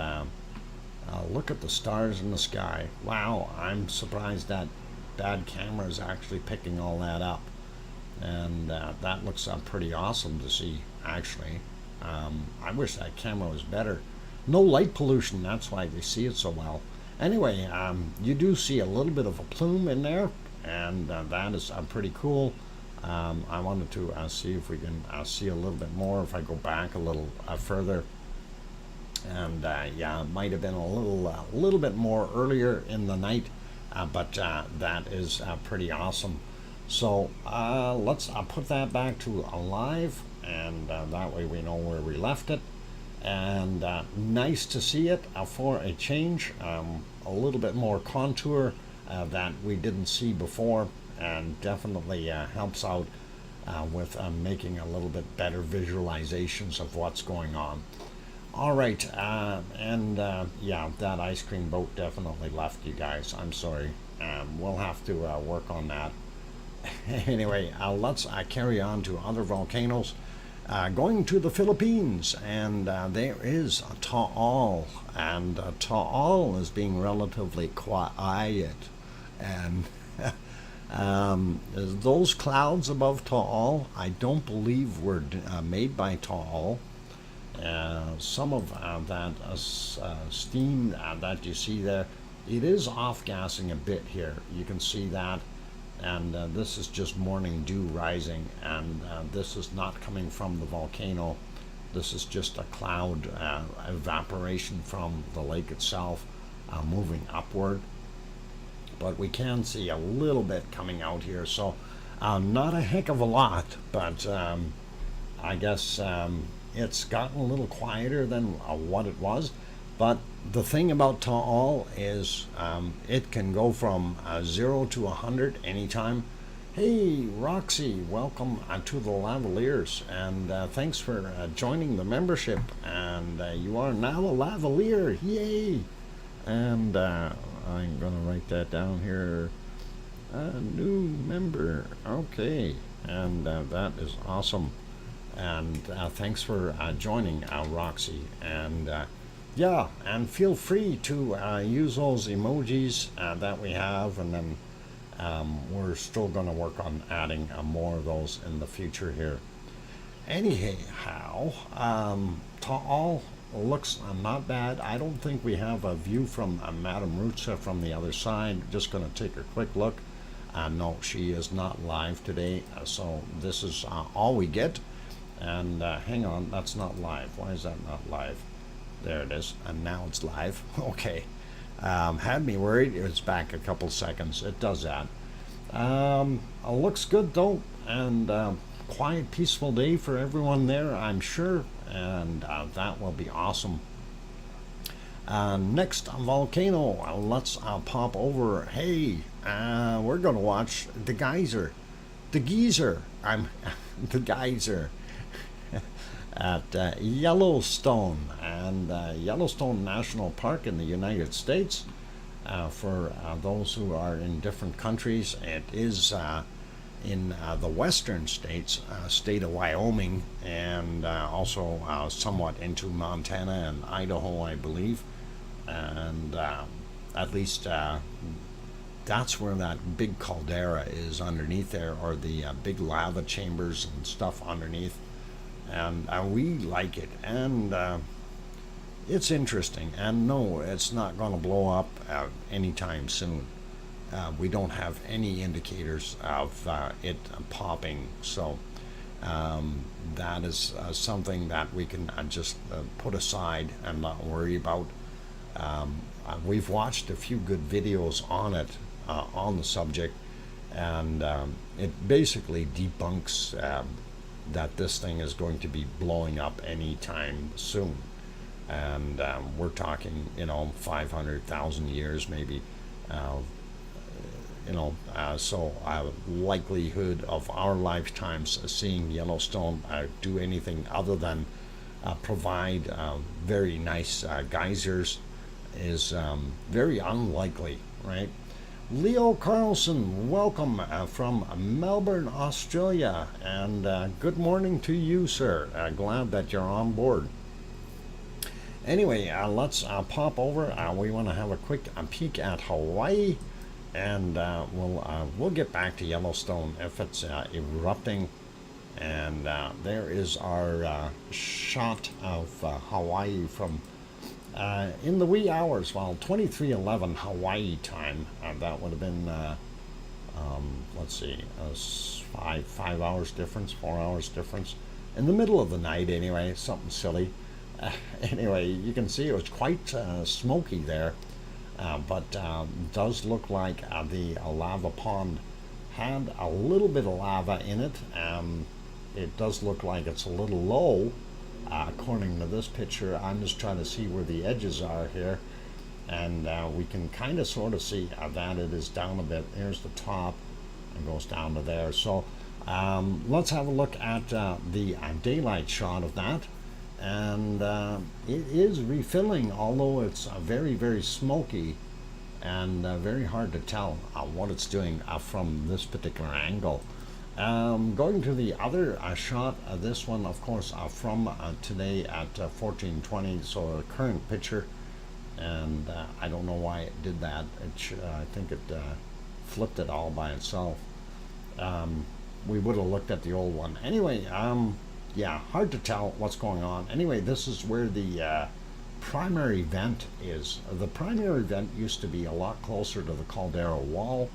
look at the stars in the sky. Wow, I'm surprised that bad camera is actually picking all that up. And that looks pretty awesome to see, actually. I wish that camera was better. No light pollution, that's why they see it so well. Anyway, you do see a little bit of a plume in there, and that is pretty cool. I wanted to see if we can see a little bit more if I go back a little further. And yeah, it might have been a little bit more earlier in the night, but that is pretty awesome. So let's put that back to alive, and that way we know where we left it. And nice to see it for a change. A little bit more contour that we didn't see before, and definitely helps out with making a little bit better visualizations of what's going on. All right, and yeah, that ice cream boat definitely left, you guys. I'm sorry. We'll have to work on that. Anyway, let's carry on to other volcanoes. Going to the Philippines, and there is Taal, and Taal is being relatively quiet, and those clouds above Taal, I don't believe were made by Taal. Some of that steam that you see there, it is off-gassing a bit here. You can see that. And this is just morning dew rising, and this is not coming from the volcano. This is just a cloud evaporation from the lake itself moving upward. But we can see a little bit coming out here, so not a heck of a lot, but I guess it's gotten a little quieter than what it was. But the thing about Taal is it can go from 0 to 100 anytime. Hey, Roxy, welcome to the Lavaliers, and thanks for joining the membership. And you are now a Lavalier, yay! And I'm gonna write that down here. New member, okay, and that is awesome. And thanks for joining Roxy. And yeah, and feel free to use those emojis that we have, and then we're still going to work on adding more of those in the future here. Anyhow, all looks not bad. I don't think we have a view from Madame Rutsa from the other side. Just going to take a quick look. No, she is not live today, so this is all we get. And hang on, that's not live. Why is that not live? There it is, and now it's live. Okay. Had me worried. It was back a couple seconds. It does that. Looks good though, and quiet, peaceful day for everyone there, I'm sure, and that will be awesome. Next volcano, let's pop over. Hey, we're gonna watch the geyser, the geyser at Yellowstone, and Yellowstone National Park in the United States. For those who are in different countries, it is in the western states, state of Wyoming, and also somewhat into Montana and Idaho, I believe. And at least that's where that big caldera is underneath there, or the big lava chambers and stuff underneath. And we like it, and it's interesting. And no, it's not going to blow up anytime soon. We don't have any indicators of it popping, so that is something that we can just put aside and not worry about. We've watched a few good videos on it, on the subject, and it basically debunks that this thing is going to be blowing up anytime soon. And we're talking, 500,000 years maybe. So likelihood of our lifetimes seeing Yellowstone do anything other than provide very nice geysers is very unlikely, right? Leo Carlson, welcome from Melbourne, Australia, and good morning to you, sir. Glad that you're on board. Anyway, let's pop over. We want to have a quick peek at Hawaii, and we'll get back to Yellowstone if it's erupting. And there is our shot of Hawaii from in the wee hours, 23:11 Hawaii time. That would have been let's see, 5 hours difference, 4 hours difference, in the middle of the night anyway, something silly. Anyway, you can see it was quite smoky there, but does look like the lava pond had a little bit of lava in it. It does look like it's a little low, according to this picture. I'm just trying to see where the edges are here, and we can kind of sort of see that it is down a bit. Here's the top and goes down to there. So let's have a look at the daylight shot of that. And it is refilling, although it's very, very smoky, and very hard to tell what it's doing from this particular angle. Going to the other shot, this one, of course, from today at 14:20, so a current picture, and I don't know why it did that. I think it flipped it all by itself. We would have looked at the old one. Anyway, yeah, hard to tell what's going on. Anyway, this is where the primary vent is. The primary vent used to be a lot closer to the caldera wall,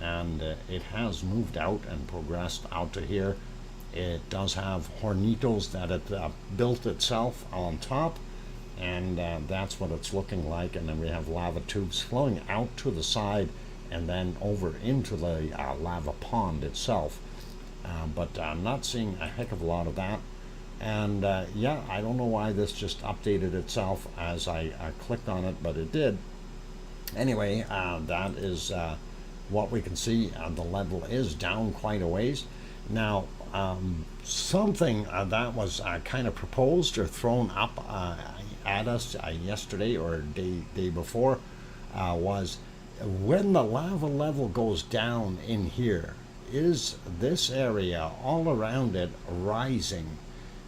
and it has moved out and progressed out to here. It does have hornitos that it built itself on top, and that's what it's looking like. And then we have lava tubes flowing out to the side and then over into the lava pond itself. But I'm not seeing a heck of a lot of that. And yeah, I don't know why this just updated itself as I clicked on it, but it did. Anyway, that is what we can see, the level is down quite a ways. Now, something that was kind of proposed or thrown up at us yesterday or day before was when the lava level goes down in here, is this area all around it rising?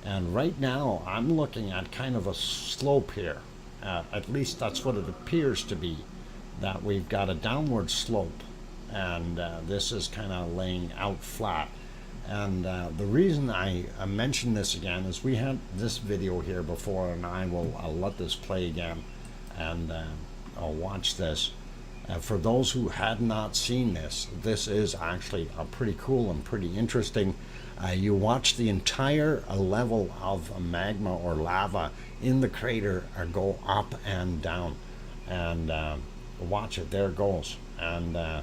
And right now I'm looking at kind of a slope here. At least that's what it appears to be, that we've got a downward slope, and this is kind of laying out flat. And the reason I mention this again is we had this video here before, and I'll let this play again, and I'll watch this. For those who had not seen this, this is actually pretty cool and pretty interesting. You watch the entire level of magma or lava in the crater go up and down, and watch it, there it goes. And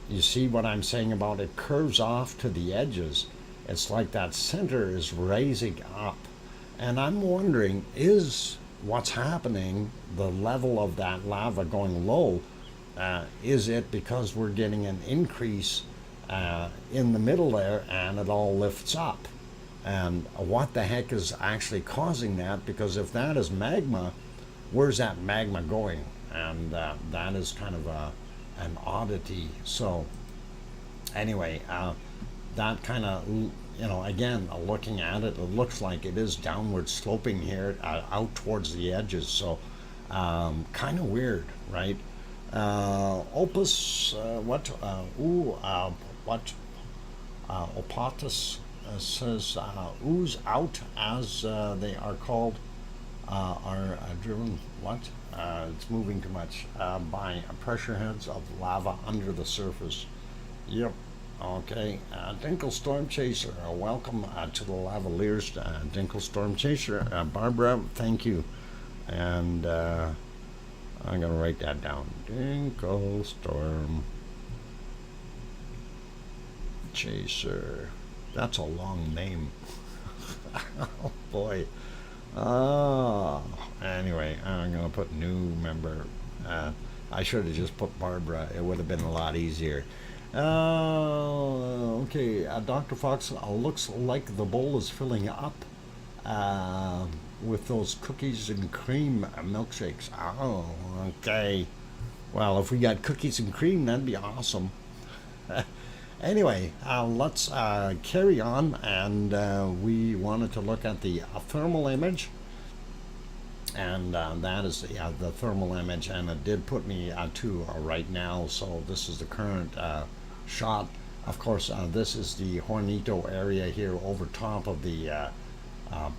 you see what I'm saying about it curves off to the edges. It's like that center is raising up. And I'm wondering, is what's happening, the level of that lava going low, is it because we're getting an increase in the middle there and it all lifts up? And what the heck is actually causing that? Because if that is magma, where's that magma going? And that is kind of an oddity. So anyway, that kind of, again, looking at it, it looks like it is downward sloping here out towards the edges. So kind of weird, right? Opus, Opatus says ooze out, as they are called, are driven, it's moving too much by pressure heads of lava under the surface. Yep. Okay. Dinkle Storm Chaser, welcome to the Lavaliers. Dinkle Storm Chaser, Barbara, thank you. And I'm going to write that down. Dinkle Storm Chaser. That's a long name. Oh boy. Anyway, I'm going to put new member. I should have just put Barbara. It would have been a lot easier. Okay, Dr. Fox, looks like the bowl is filling up with those cookies and cream milkshakes. Oh, okay. Well, if we got cookies and cream, that'd be awesome. Anyway, let's carry on, and we wanted to look at the thermal image, and that is the thermal image, and it did put me to right now. So this is the current shot. Of course, this is the Hornito area here over top of the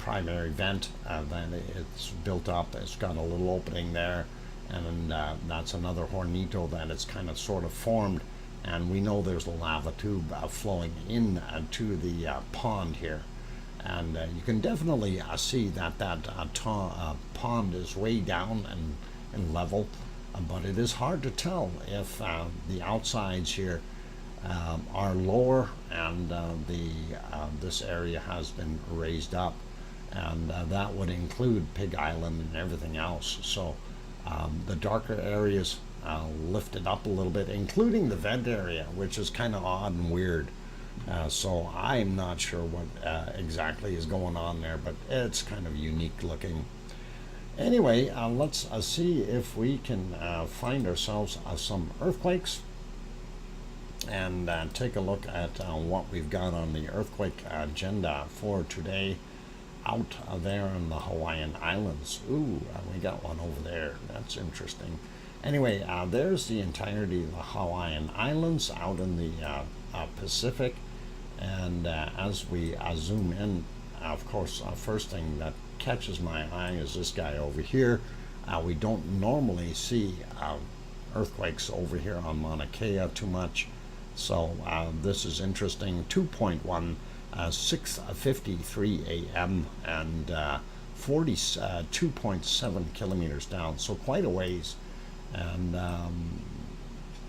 primary vent. Then it's built up. It's got a little opening there, and that's another Hornito that it's kind of sort of formed. And we know there's a lava tube flowing in to the pond here. And you can definitely see that pond is way down in level, but it is hard to tell if the outsides here are lower and this area has been raised up. And that would include Pig Island and everything else. So the darker areas lifted up a little bit, including the vent area, which is kind of odd and weird. So I'm not sure what exactly is going on there, but it's kind of unique looking. Anyway, let's see if we can find ourselves some earthquakes and take a look at what we've got on the earthquake agenda for today out there in the Hawaiian Islands. Ooh, we got one over there. That's interesting. Anyway, there's the entirety of the Hawaiian Islands out in the Pacific. And as we zoom in, of course, first thing that catches my eye is this guy over here. We don't normally see earthquakes over here on Mauna Kea too much. So this is interesting. 2.1, 6:53 a.m. and 42.7 kilometers down. So quite a ways. And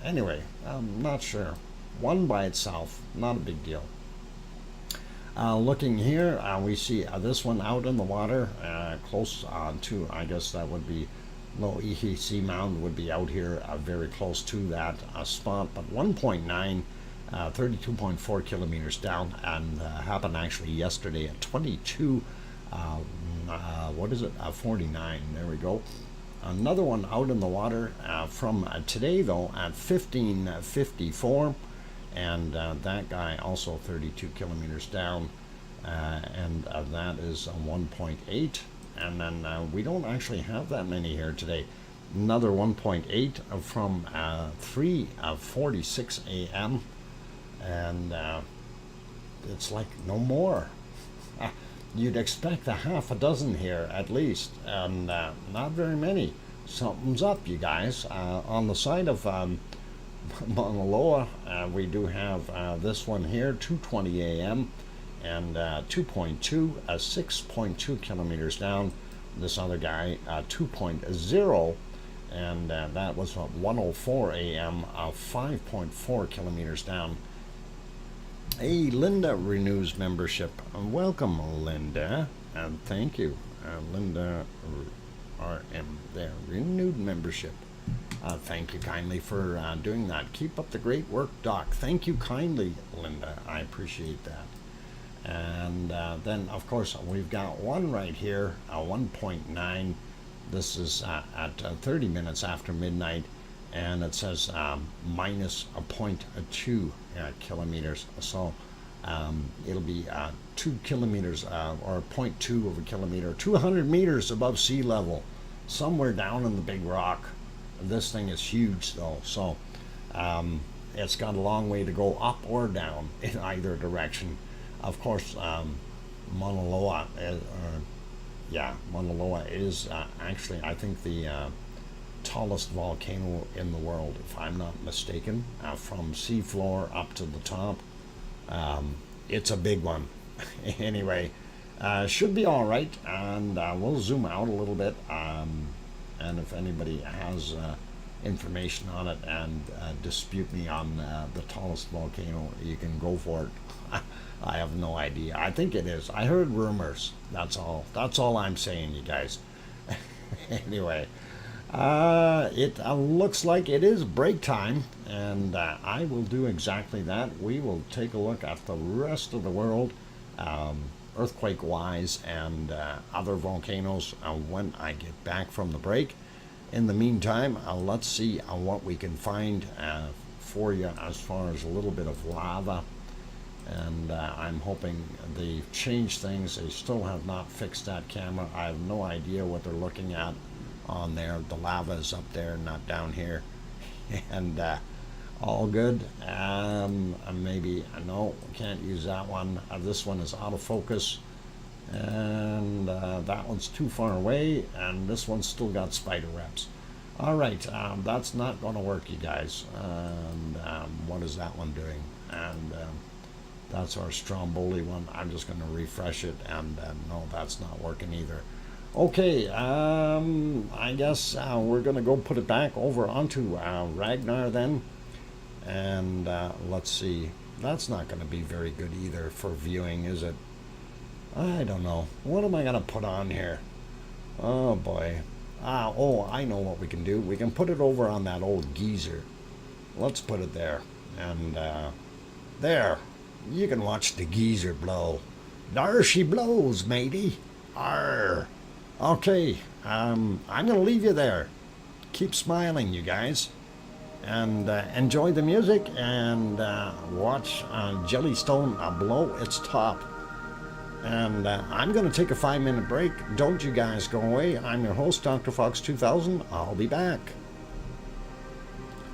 anyway, I'm not sure. One by itself, not a big deal. Looking here, we see this one out in the water, close to, I guess that would be Low EHC mound would be out here very close to that spot, but 1.9, 32.4 kilometers down, and happened actually yesterday at 22, what is it, 49, there we go. Another one out in the water from today, though, at 15:54, and that guy also 32 kilometers down, and that is 1.8. And then we don't actually have that many here today. Another 1.8 from 3:46 a.m. and it's like no more. You'd expect a half a dozen here at least, and not very many. Something's up, you guys. On the side of Mauna Loa, we do have this one here, 2:20 a.m. and 2.2, 6.2 kilometers down. This other guy, 2.0, and that was 1:04 a.m., 5.4 kilometers down. Hey, Linda renews membership. Welcome, Linda, and thank you. Linda RM there, renewed membership. Thank you kindly for doing that. Keep up the great work, Doc. Thank you kindly, Linda. I appreciate that. And then, of course, we've got one right here, 1.9. This is at 30 minutes after midnight, and it says minus a 0.2 kilometers. So it'll be 2 kilometers or 0.2 of a kilometer, 200 meters above sea level, somewhere down in the big rock. This thing is huge, though, so it's got a long way to go up or down in either direction. Of course, Mauna Loa, Mauna Loa is actually, I think, the tallest volcano in the world, if I'm not mistaken, from seafloor up to the top. It's a big one. Anyway, should be all right, and we'll zoom out a little bit, and if anybody has information on it and dispute me on the tallest volcano, you can go for it. I have no idea. I think it is. I heard rumors. That's all. That's all I'm saying, you guys. Anyway, it looks like it is break time, and I will do exactly that. We will take a look at the rest of the world, earthquake-wise, and other volcanoes when I get back from the break. In the meantime, let's see what we can find for you as far as a little bit of lava. And I'm hoping they've changed things. They still have not fixed that camera. I have no idea what they're looking at on there. The lava is up there, not down here. And all good. Maybe, no, can't use that one. This one is out of focus. And that one's too far away. And this one's still got spider webs. All right, that's not going to work, you guys. And what is that one doing? And that's our Stromboli one. I'm just going to refresh it, and no, that's not working either. Okay, I guess we're going to go put it back over onto Ragnar then. And let's see. That's not going to be very good either for viewing, is it? I don't know. What am I going to put on here? Oh, boy. Oh, I know what we can do. We can put it over on that old geyser. Let's put it there. And there. You can watch the geyser blow. There she blows, matey. Arr. Okay, I'm going to leave you there. Keep smiling, you guys. And enjoy the music and watch Jellystone blow its top. And I'm going to take a 5-minute break. Don't you guys go away. I'm your host, DrFox2000. I'll be back.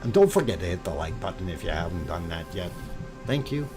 And don't forget to hit the like button if you haven't done that yet. Thank you.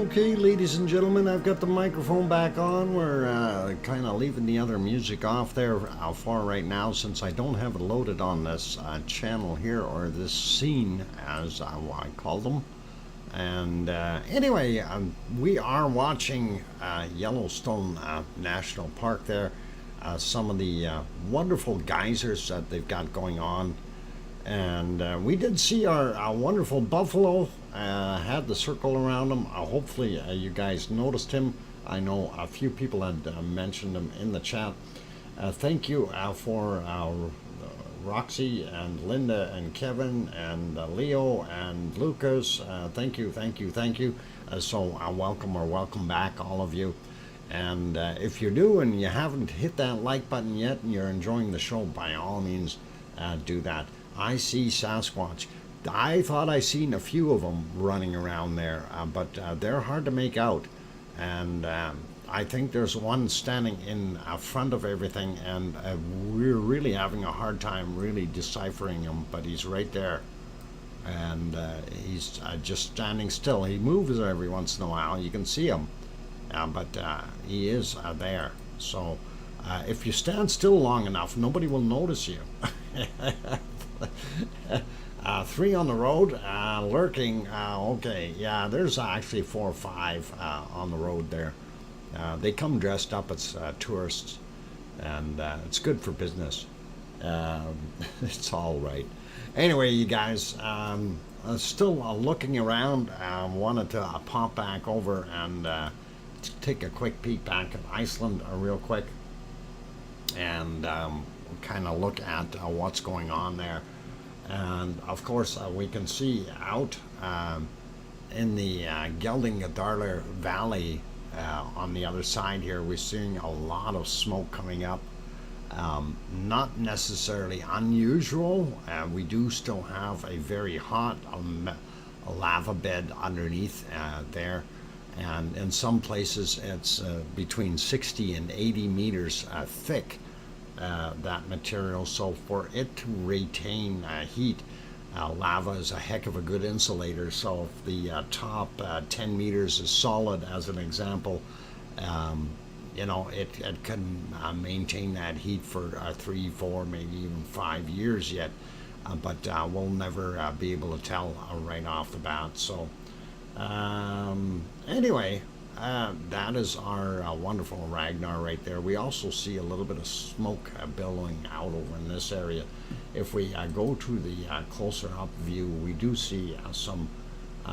Okay, ladies and gentlemen, I've got the microphone back on. We're kind of leaving the other music off there for right now since I don't have it loaded on this channel here, or this scene as I call them. And anyway, we are watching Yellowstone National Park there. Some of the wonderful geysers that they've got going on. And we did see our wonderful buffalo, had the circle around him. Hopefully you guys noticed him. I know a few people had mentioned him in the chat. Thank you for Roxy and Linda and Kevin and Leo and Lucas. Thank you. So welcome back, all of you. And if you're new and you haven't hit that like button yet and you're enjoying the show, by all means do that. I see Sasquatch. I thought I seen a few of them running around there, but they're hard to make out. And I think there's one standing in front of everything, and we're really having a hard time really deciphering him, but he's right there. And he's just standing still. He moves every once in a while. You can see him, but he is there. So if you stand still long enough, nobody will notice you. 3 on the road, lurking. Okay, yeah, there's actually 4 or 5 on the road there. They come dressed up as tourists, and it's good for business. It's all right. Anyway, you guys, still looking around. Wanted to pop back over and take a quick peek back at Iceland real quick, and kind of look at what's going on there. And of course we can see out in the Geldingadalur Valley on the other side here, we're seeing a lot of smoke coming up. Not necessarily unusual. We do still have a very hot lava bed underneath there, and in some places it's between 60 and 80 meters thick, that material. So for it to retain heat, lava is a heck of a good insulator. So if the top 10 meters is solid, as an example, you know, it can maintain that heat for 3, 4, maybe even 5 years yet, but we'll never be able to tell right off the bat. So anyway, that is our wonderful Ragnar right there. We also see a little bit of smoke billowing out over in this area. If we go to the closer up view, we do see some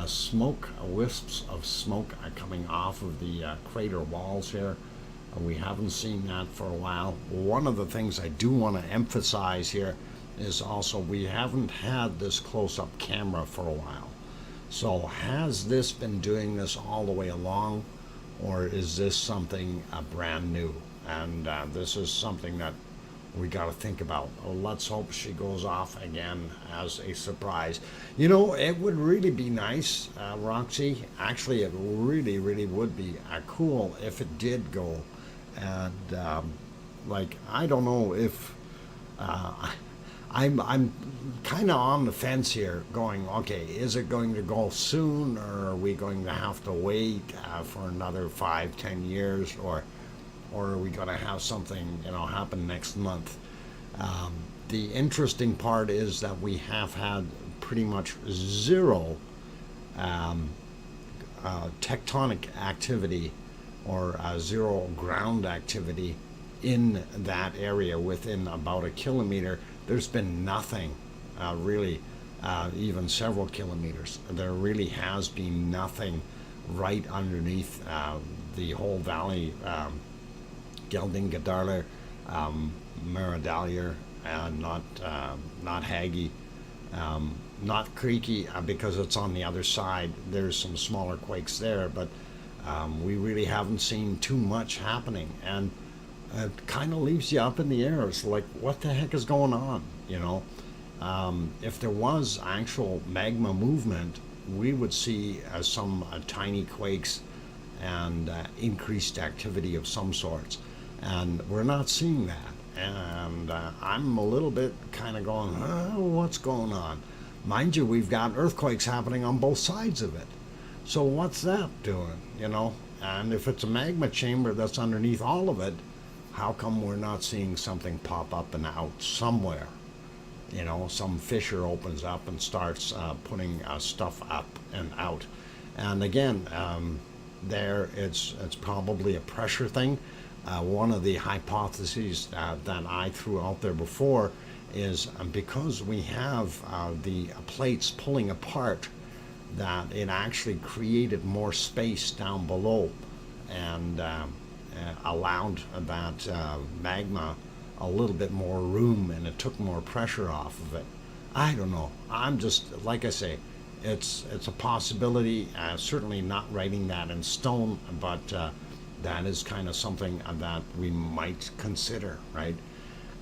smoke, wisps of smoke coming off of the crater walls here. We haven't seen that for a while. One of the things I do want to emphasize here is also we haven't had this close-up camera for a while. So has this been doing this all the way along, or is this something brand new? And this is something that we got to think about. Let's hope she goes off again as a surprise. You know, it would really be nice, Roxy. Actually, it really would be cool if it did go. And like, I don't know if I'm kind of on the fence here, going, okay, is it going to go soon, or are we going to have to wait for another 5-10 years, or are we going to have something, you know, happen next month? The interesting part is that we have had pretty much zero tectonic activity, or zero ground activity in that area within about a kilometer. There's been nothing really, even several kilometers. There really has been nothing right underneath the whole valley. Geldingadalur, Meradalur, not Haggy, not Creaky, because it's on the other side. There's some smaller quakes there, but we really haven't seen too much happening, and it kind of leaves you up in the air. It's like, what the heck is going on, you know? If there was actual magma movement, we would see some tiny quakes and increased activity of some sorts, and we're not seeing that. And I'm a little bit kind of going, what's going on? Mind you, we've got earthquakes happening on both sides of it. So what's that doing, you know? And if it's a magma chamber that's underneath all of it, how come we're not seeing something pop up and out somewhere? You know, some fissure opens up and starts putting stuff up and out. And again, there it's probably a pressure thing. One of the hypotheses that I threw out there before is because we have the plates pulling apart, that it actually created more space down below and allowed that magma a little bit more room, and it took more pressure off of it. I don't know. I'm just, like I say, it's a possibility. Certainly not writing that in stone, but that is kind of something that we might consider, right?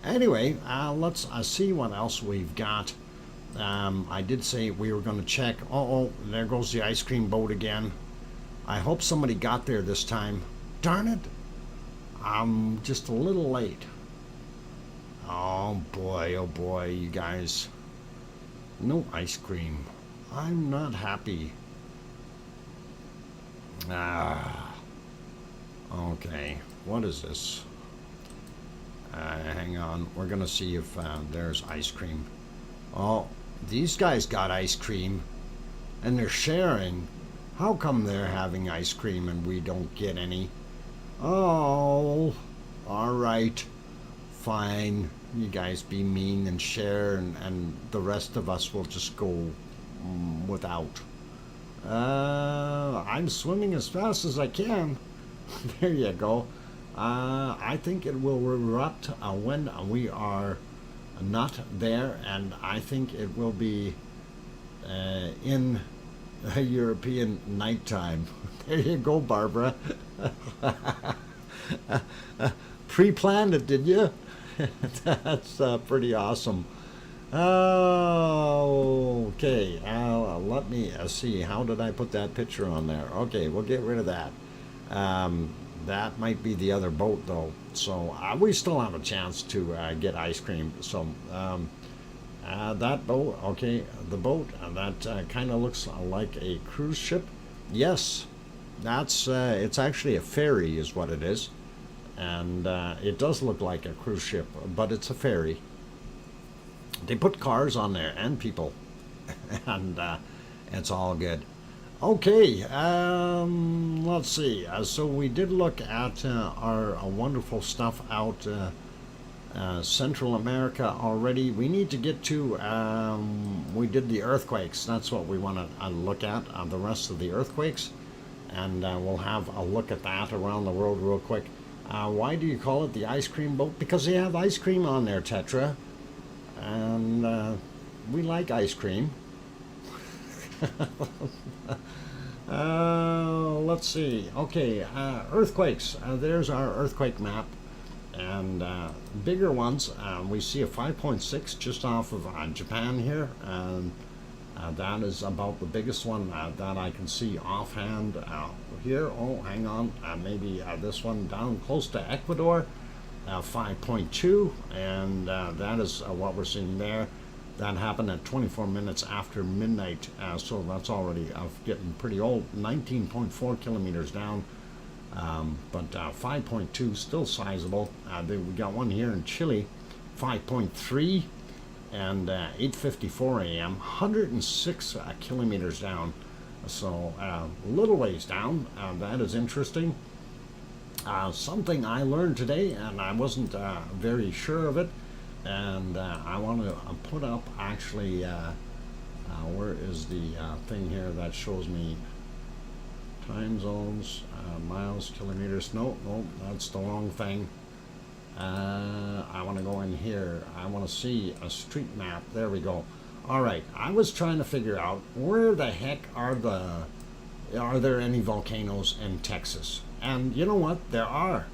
Anyway, let's see what else we've got. I did say we were going to check. Oh, there goes the ice cream boat again. I hope somebody got there this time. Darn it. I'm just a little late. Oh boy, you guys. No ice cream. I'm not happy. Okay. What is this? Hang on. We're going to see if there's ice cream. Oh, these guys got ice cream and they're sharing. How come they're having ice cream and we don't get any? Oh, all right. Fine. You guys be mean and share, and the rest of us will just go without. I'm swimming as fast as I can. There you go. I think it will erupt when we are not there, and I think it will be in European nighttime. There you go, Barbara. Pre-planned it, did you? That's pretty awesome. Okay, let me see. How did I put that picture on there? Okay, we'll get rid of that. That might be the other boat, though. So we still have a chance to get ice cream. So that boat, okay, the boat, that kind of looks like a cruise ship. Yes, that's it's actually a ferry is what it is. And it does look like a cruise ship, but it's a ferry. They put cars on there and people, and it's all good. Okay, let's see. So we did look at our wonderful stuff out Central America already. We need to get to, we did the earthquakes. That's what we want to look at, the rest of the earthquakes. And we'll have a look at that around the world real quick. Why do you call it the ice cream boat? Because they have ice cream on there, Tetra. And we like ice cream. Let's see. Okay, earthquakes. There's our earthquake map. And bigger ones, we see a 5.6 just off of Japan here. And that is about the biggest one that I can see offhand here. Oh, hang on. Maybe this one down close to Ecuador, 5.2. And that is what we're seeing there. That happened at 24 minutes after midnight. So that's already getting pretty old. 19.4 kilometers down. But 5.2 still sizable. We got one here in Chile, 5.3. And 8:54 a.m., 106 kilometers down. So a little ways down. That is interesting. Something I learned today, and I wasn't very sure of it, and I want to put up actually, where is the thing here that shows me time zones, miles, kilometers? No, that's the wrong thing. I want to go in here. I want to see a street map. There we go. All right. I was trying to figure out where the heck are there any volcanoes in Texas? And you know what? There are.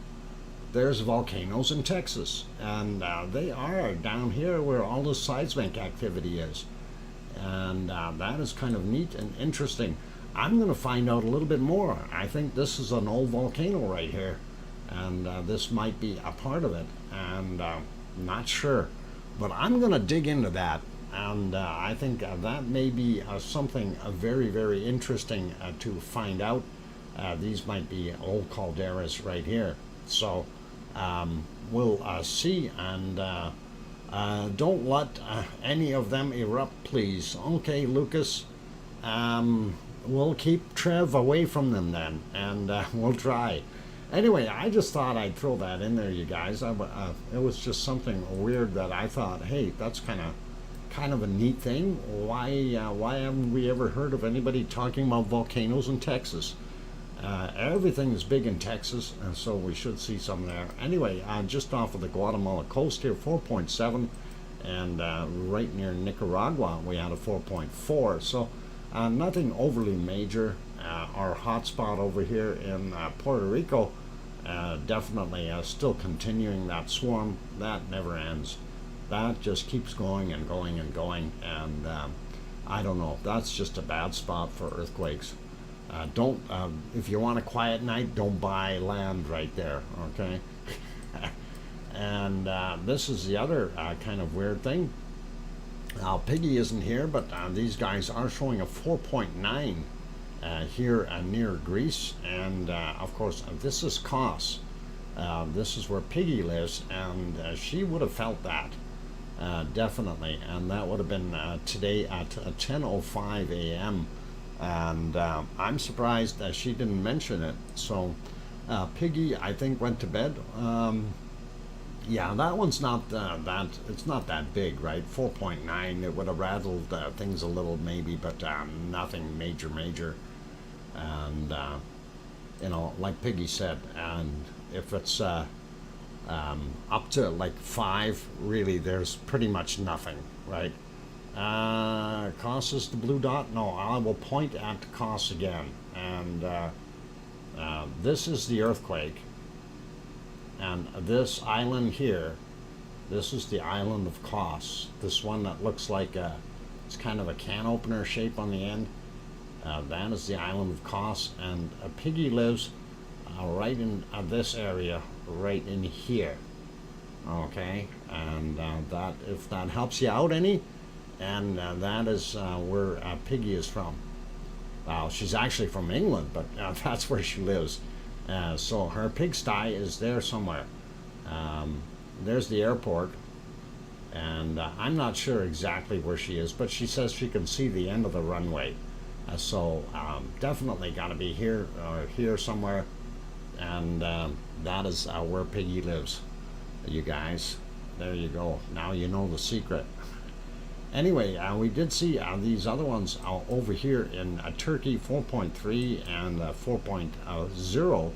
There's volcanoes in Texas, and they are down here where all the seismic activity is, and that is kind of neat and interesting. I'm going to find out a little bit more. I think this is an old volcano right here. And this might be a part of it, and not sure. But I'm going to dig into that and I think that may be something very, very interesting to find out. These might be old calderas right here. So we'll see, and don't let any of them erupt, please. Okay, Lucas. We'll keep Trev away from them then, and we'll try. Anyway, I just thought I'd throw that in there, you guys. It was just something weird that I thought, hey, that's kind of a neat thing. Why haven't we ever heard of anybody talking about volcanoes in Texas? Everything is big in Texas, and so we should see some there. Anyway, just off of the Guatemala coast here, 4.7, and right near Nicaragua, we had a 4.4. So nothing overly major. Our hotspot over here in Puerto Rico, definitely still continuing that swarm. That never ends. That just keeps going and going and going, and I don't know. That's just a bad spot for earthquakes. Don't, if you want a quiet night, don't buy land right there, okay? And this is the other kind of weird thing. Now, Piggy isn't here, but these guys are showing a 4.9 here near Greece, and of course, this is Kos. This is where Piggy lives, and she would have felt that, definitely, and that would have been today at 10:05 a.m., and I'm surprised that she didn't mention it. So Piggy, I think, went to bed. Yeah, that one's not it's not that big, right? 4.9, it would have rattled things a little maybe, but nothing major. And you know, like Piggy said, and if it's up to like 5, really, there's pretty much nothing, right? Kos is the blue dot. No, I will point at Kos again, and this is the earthquake, and this island here, this is the island of Kos. This one that looks like it's kind of a can opener shape on the end. That is the island of Kos, and Piggy lives right in this area, right in here. Okay, and that, if that helps you out any. And that is where Piggy is from. Well, she's actually from England, but that's where she lives. So her pigsty is there somewhere. There's the airport, and I'm not sure exactly where she is, but she says she can see the end of the runway. So definitely got to be here or here somewhere, and that is where Piggy lives. You guys, there you go. Now you know the secret. Anyway, we did see these other ones over here in Turkey, 4.3 and 4.0.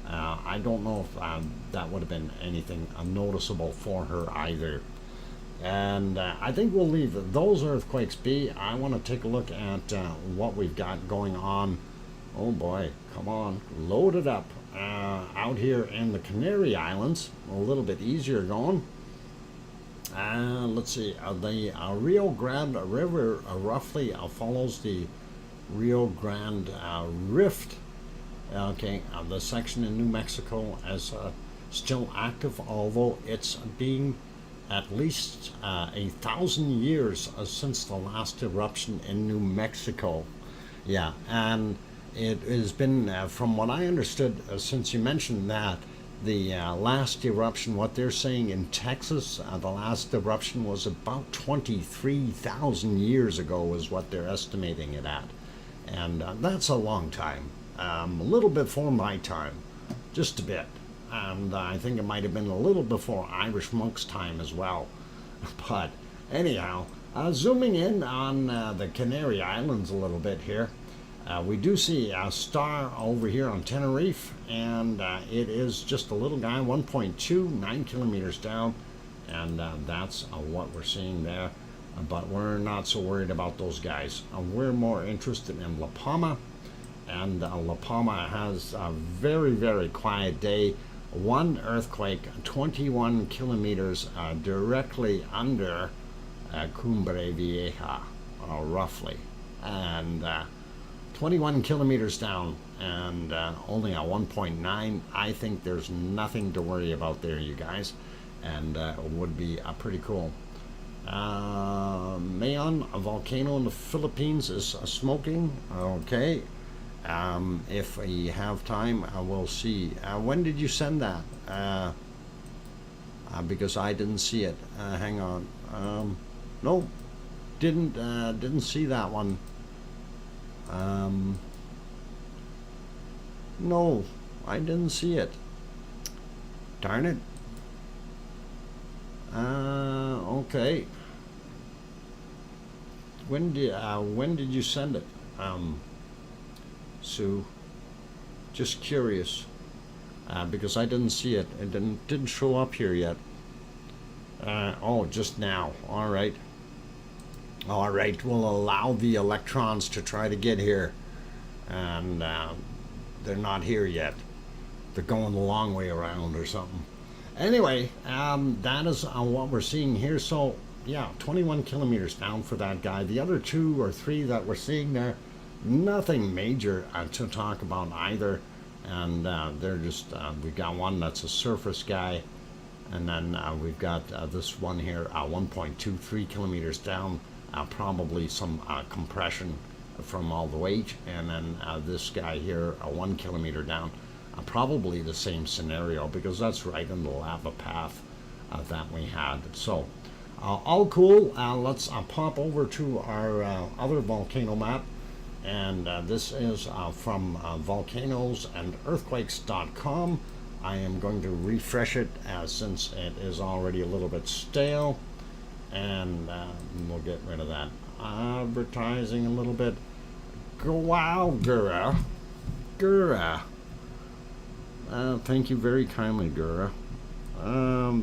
I don't know if that would have been anything noticeable for her either. And I think we'll leave those earthquakes be. I want to take a look at what we've got going on. Oh boy, come on, load it up. Out here in the Canary Islands, a little bit easier going. Let's see, the Rio Grande River roughly follows the Rio Grande Rift. Okay, the section in New Mexico is still active, although it's being at least 1,000 years since the last eruption in New Mexico. Yeah, and it has been, from what I understood, since you mentioned that, the last eruption, what they're saying in Texas, the last eruption was about 23,000 years ago is what they're estimating it at. And that's a long time. A little before my time, just a bit. And I think it might have been a little before Irish monks' time as well. But anyhow, zooming in on the Canary Islands a little bit here. We do see a star over here on Tenerife, and it is just a little guy, 1.2, 9 kilometers down, and that's what we're seeing there. But we're not so worried about those guys. We're more interested in La Palma, and La Palma has a very, very quiet day. One earthquake, 21 kilometers directly under Cumbre Vieja, roughly, and 21 kilometers down, and only a 1.9. I think there's nothing to worry about there, you guys, and it would be pretty cool. Mayon, a volcano in the Philippines, is smoking. Okay. If we have time, we'll see. When did you send that? Because I didn't see it. Hang on. No, didn't see that one. No, I didn't see it. Darn it. Okay. When did you send it, Sue? Just curious, because I didn't see it. It didn't show up here yet. Oh, just now. All right. All right. We'll allow the electrons to try to get here, and they're not here yet. They're going the long way around or something. Anyway, that is what we're seeing here. So yeah, 21 kilometers down for that guy. The other 2 or 3 that we're seeing there, nothing major to talk about either. And they're just, we've got one that's a surface guy, and then we've got this one here, 1.23 kilometers down, probably some compression from all the weight, and then this guy here, 1 kilometer down, probably the same scenario, because that's right in the lava path that we had. So all cool. Let's pop over to our other volcano map, and this is from volcanoes and earthquakes.com. I am going to refresh it since it is already a little bit stale, and we'll get rid of that advertising a little bit. Wow, Gura. Thank you very kindly, Gura.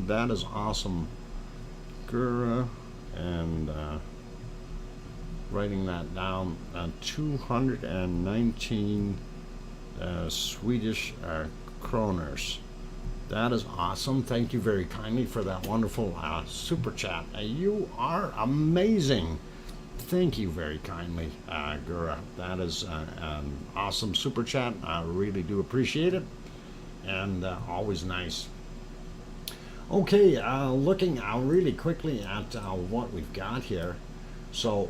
That is awesome, Gura. And writing that down, 219 Swedish kroners. That is awesome. Thank you very kindly for that wonderful super chat. You are amazing. Thank you very kindly, Gura. That is an awesome super chat. I really do appreciate it, and always nice. Okay, looking really quickly at what we've got here. So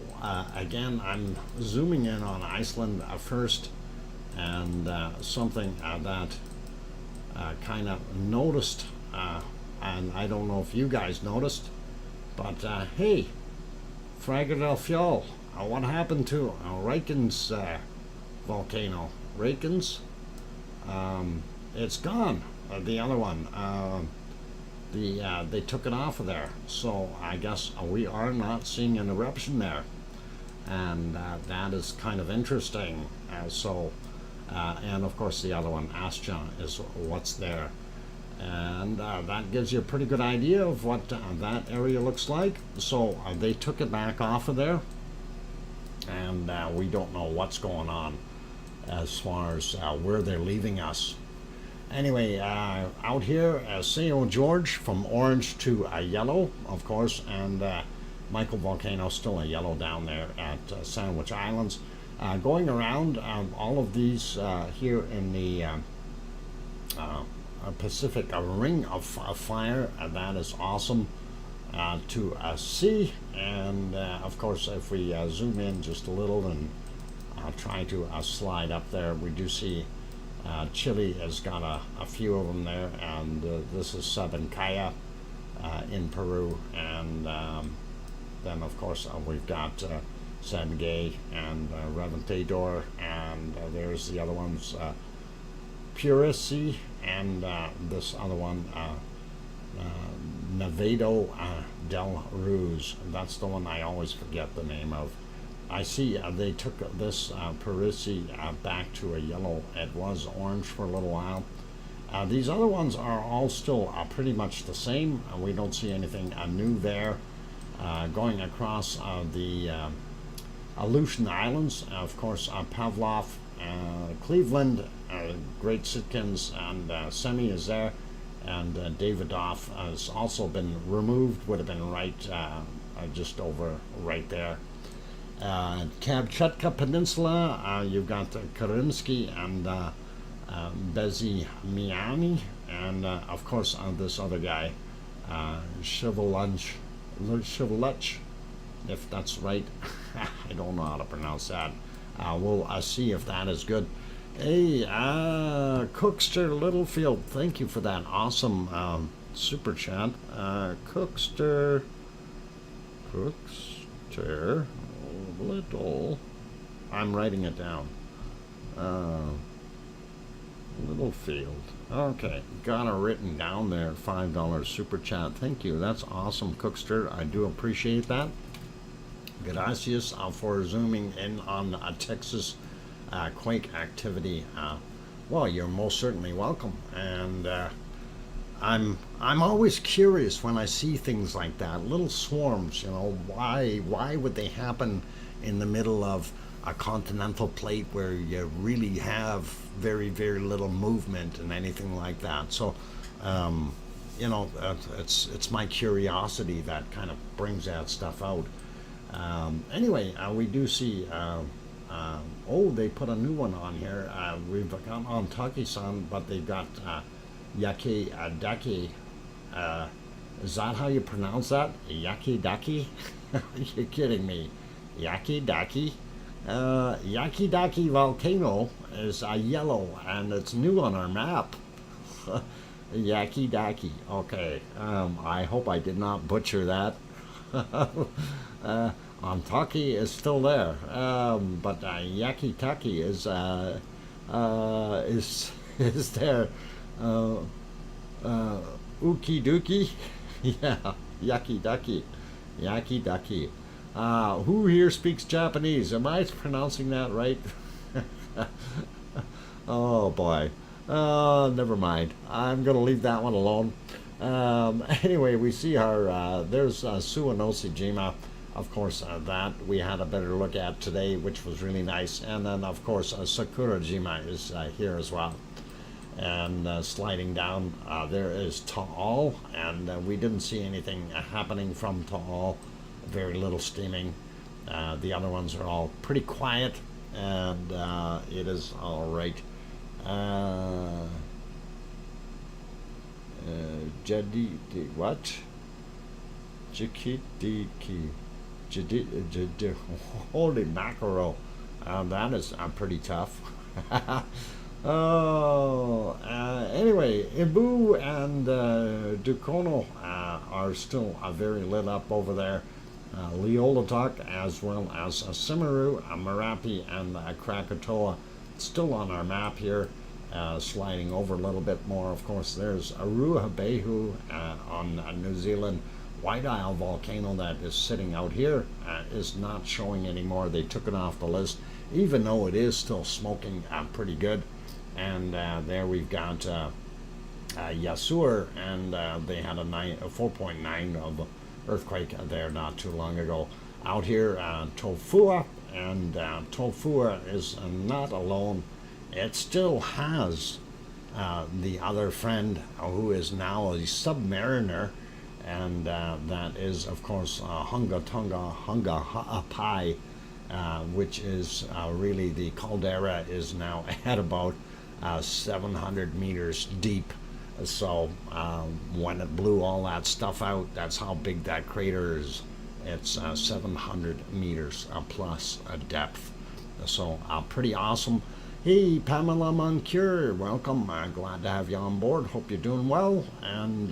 again, I'm zooming in on Iceland first, and something that kind of noticed, and I don't know if you guys noticed, but hey, Fraga del Fjall, what happened to Reykjanes volcano? Reykjanes? It's gone. The other one, they took it off of there. So I guess we are not seeing an eruption there, and that is kind of interesting. And of course the other one, Astja, is what's there, and that gives you a pretty good idea of what that area looks like. So they took it back off of there, and we don't know what's going on as far as where they're leaving us. Anyway, out here, Sao George from orange to yellow, of course, and Michael Volcano still a yellow down there at Sandwich Islands. Going around all of these here in the Pacific Ring of Fire, that is awesome to see. And of course, if we zoom in just a little and try to slide up there, we do see Chile has got a few of them there, and this is Sabancaya in Peru, and then of course we've got San Gay and Reventador, and there's the other ones, Purisi, and this other one, Nevado del Ruz. That's the one I always forget the name of. I see they took this Purisi back to a yellow. It was orange for a little while. These other ones are all still pretty much the same. We don't see anything new there. Going across the Aleutian Islands, of course, Pavlov, Cleveland, Great Sitkins, and Semi is there, and Davidoff has also been removed, would have been right just over right there. Kamchatka Peninsula, you've got Karimsky and Bezimiami, and of course this other guy, Shivalunch, Lechevlech, if that's right. I don't know how to pronounce that. We'll see if that is good. Hey, Cookster Littlefield, thank you for that awesome super chat. Cookster Little. I'm writing it down. Littlefield. Okay, got it written down there. $5 super chat. Thank you. That's awesome, Cookster. I do appreciate that. Gracias for zooming in on Texas quake activity. Well, you're most certainly welcome. And I'm always curious when I see things like that, little swarms. You know, why would they happen in the middle of a continental plate where you really have very, very little movement and anything like that? So, you know, it's my curiosity that kind of brings that stuff out. Anyway, we do see. Oh, they put a new one on here. We've got on Taki-san, but they've got Yaki Daki. Is that how you pronounce that? Yaki Daki? You're kidding me. Yaki Daki? Yaki Daki volcano is yellow and it's new on our map. Yaki Daki. Okay. I hope I did not butcher that. Antaki is still there, but Yakitaki is there. Uki Duki, yeah, Yakidaki, Yakidaki. Who here speaks Japanese? Am I pronouncing that right? Oh boy. Never mind. I'm gonna leave that one alone. Anyway, we see our there's Suwanosi-jima. Of course, that we had a better look at today, which was really nice. And then, of course, Sakura-jima is here as well. And sliding down, there is Taal, and we didn't see anything happening from Taal. Very little steaming. The other ones are all pretty quiet, and it is all right. What? Jikidiki. Holy mackerel. That is pretty tough. Oh, anyway, Ibu and Dukono are still very lit up over there. Leolatok, as well as Simaru, Merapi, and Krakatoa, still on our map here. Sliding over a little bit more. Of course, there's Aruhabehu on New Zealand. White Isle volcano that is sitting out here is not showing anymore. They took it off the list, even though it is still smoking pretty good. And there we've got Yasur, and they had a 4.9 of earthquake there not too long ago. Out here, Tofua, and Tofua is not alone. It still has the other friend who is now a submariner. And that is, of course, Hunga Ha'apai, which is really the caldera is now at about 700 meters deep. So when it blew all that stuff out, that's how big that crater is. It's 700 meters plus depth. So pretty awesome. Hey, Pamela Moncure, welcome. Glad to have you on board. Hope you're doing well. And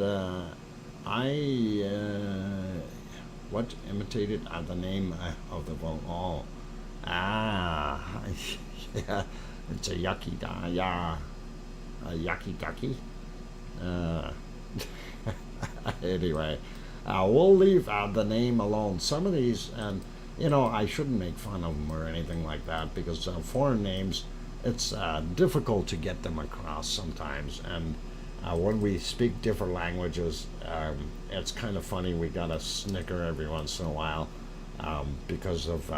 what imitated the name of the volcano? Yeah, it's a yakidaki. Anyway, we'll leave the name alone. Some of these, and you know, I shouldn't make fun of them or anything like that, because foreign names, it's difficult to get them across sometimes. And when we speak different languages, it's kind of funny. We gotta snicker every once in a while because of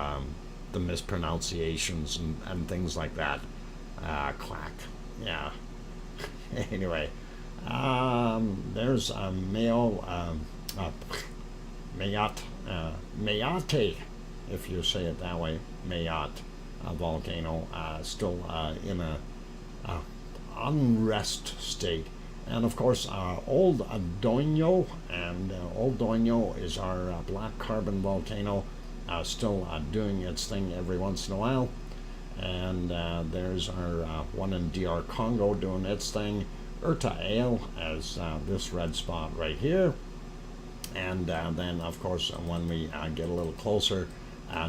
the mispronunciations and things like that. Clack, yeah. Anyway, there's a Mayate, if you say it that way, Mayat volcano, still in a unrest state. And of course, Old Doño, and Old Doño is our black carbon volcano, still doing its thing every once in a while. And there's our one in DR Congo doing its thing. RTVE as this red spot right here. And then, of course, when we get a little closer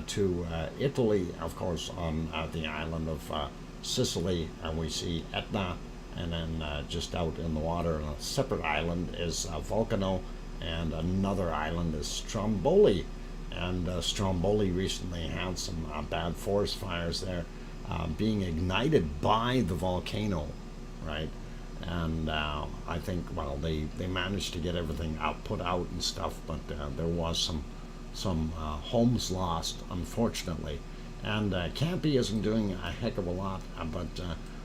to Italy, of course, on the island of Sicily, we see Etna. And then just out in the water on a separate island is Volcano, and another island is Stromboli. And Stromboli recently had some bad forest fires there being ignited by the volcano, right? And I think, well, they managed to get everything put out and stuff, but there was some homes lost, unfortunately. And Campy isn't doing a heck of a lot, but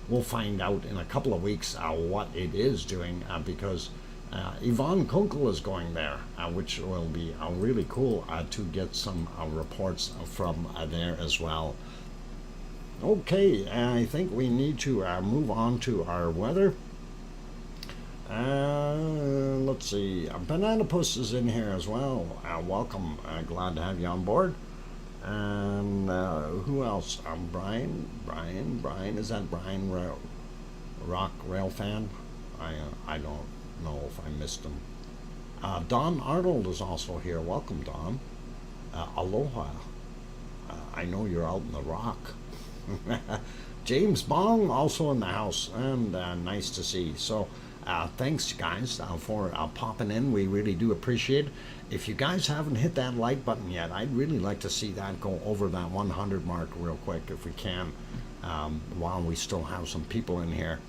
we'll find out in a couple of weeks what it is doing, because Yvonne Kunkel is going there, which will be really cool to get some reports from there as well. Okay, I think we need to move on to our weather. Let's see, Banana Puss is in here as well. Welcome, glad to have you on board. And who else? Brian, is that Brian Rock Rail Fan? I don't know if I missed him. Don Arnold is also here. Welcome, Don. Aloha. I know you're out in the rock. James Bong also in the house, and nice to see. So thanks, guys, for popping in. We really do appreciate it. If you guys haven't hit that like button yet, I'd really like to see that go over that 100 mark real quick if we can, while we still have some people in here.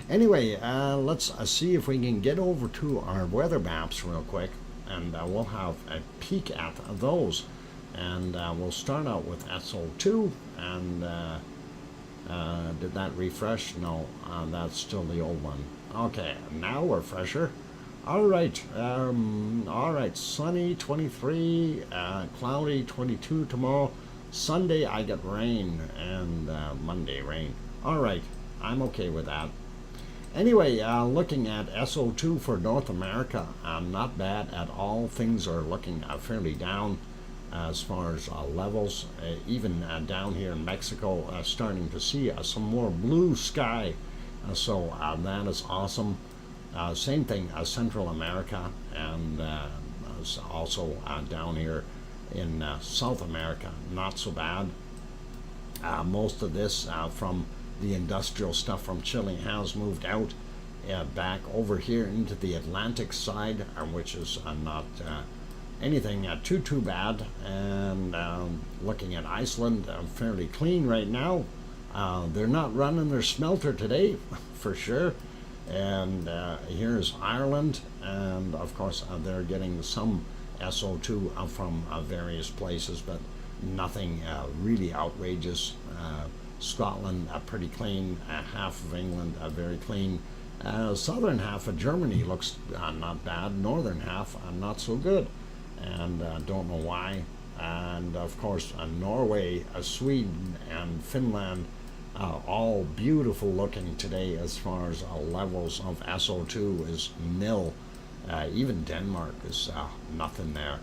Anyway, let's see if we can get over to our weather maps real quick, and we'll have a peek at those. And we'll start out with SO2, and did that refresh? No, that's still the old one. Okay, now we're fresher. All right, sunny 23, cloudy 22 tomorrow. Sunday I get rain, and Monday rain. All right, I'm okay with that. Anyway, looking at SO2 for North America, not bad at all. Things are looking fairly down as far as levels. Even down here in Mexico, starting to see some more blue sky. So that is awesome. Same thing, Central America, and also down here in South America, not so bad. Most of this from the industrial stuff from Chile has moved out back over here into the Atlantic side, which is not anything too bad. And looking at Iceland, fairly clean right now. They're not running their smelter today, for sure. And here's Ireland, and of course they're getting some SO2 from various places, but nothing really outrageous. Scotland pretty clean, half of England very clean. Southern half of Germany looks not bad, northern half not so good, and don't know why. And of course Norway, Sweden, and Finland, all beautiful looking today as far as levels of SO2 is nil. Even Denmark is nothing there.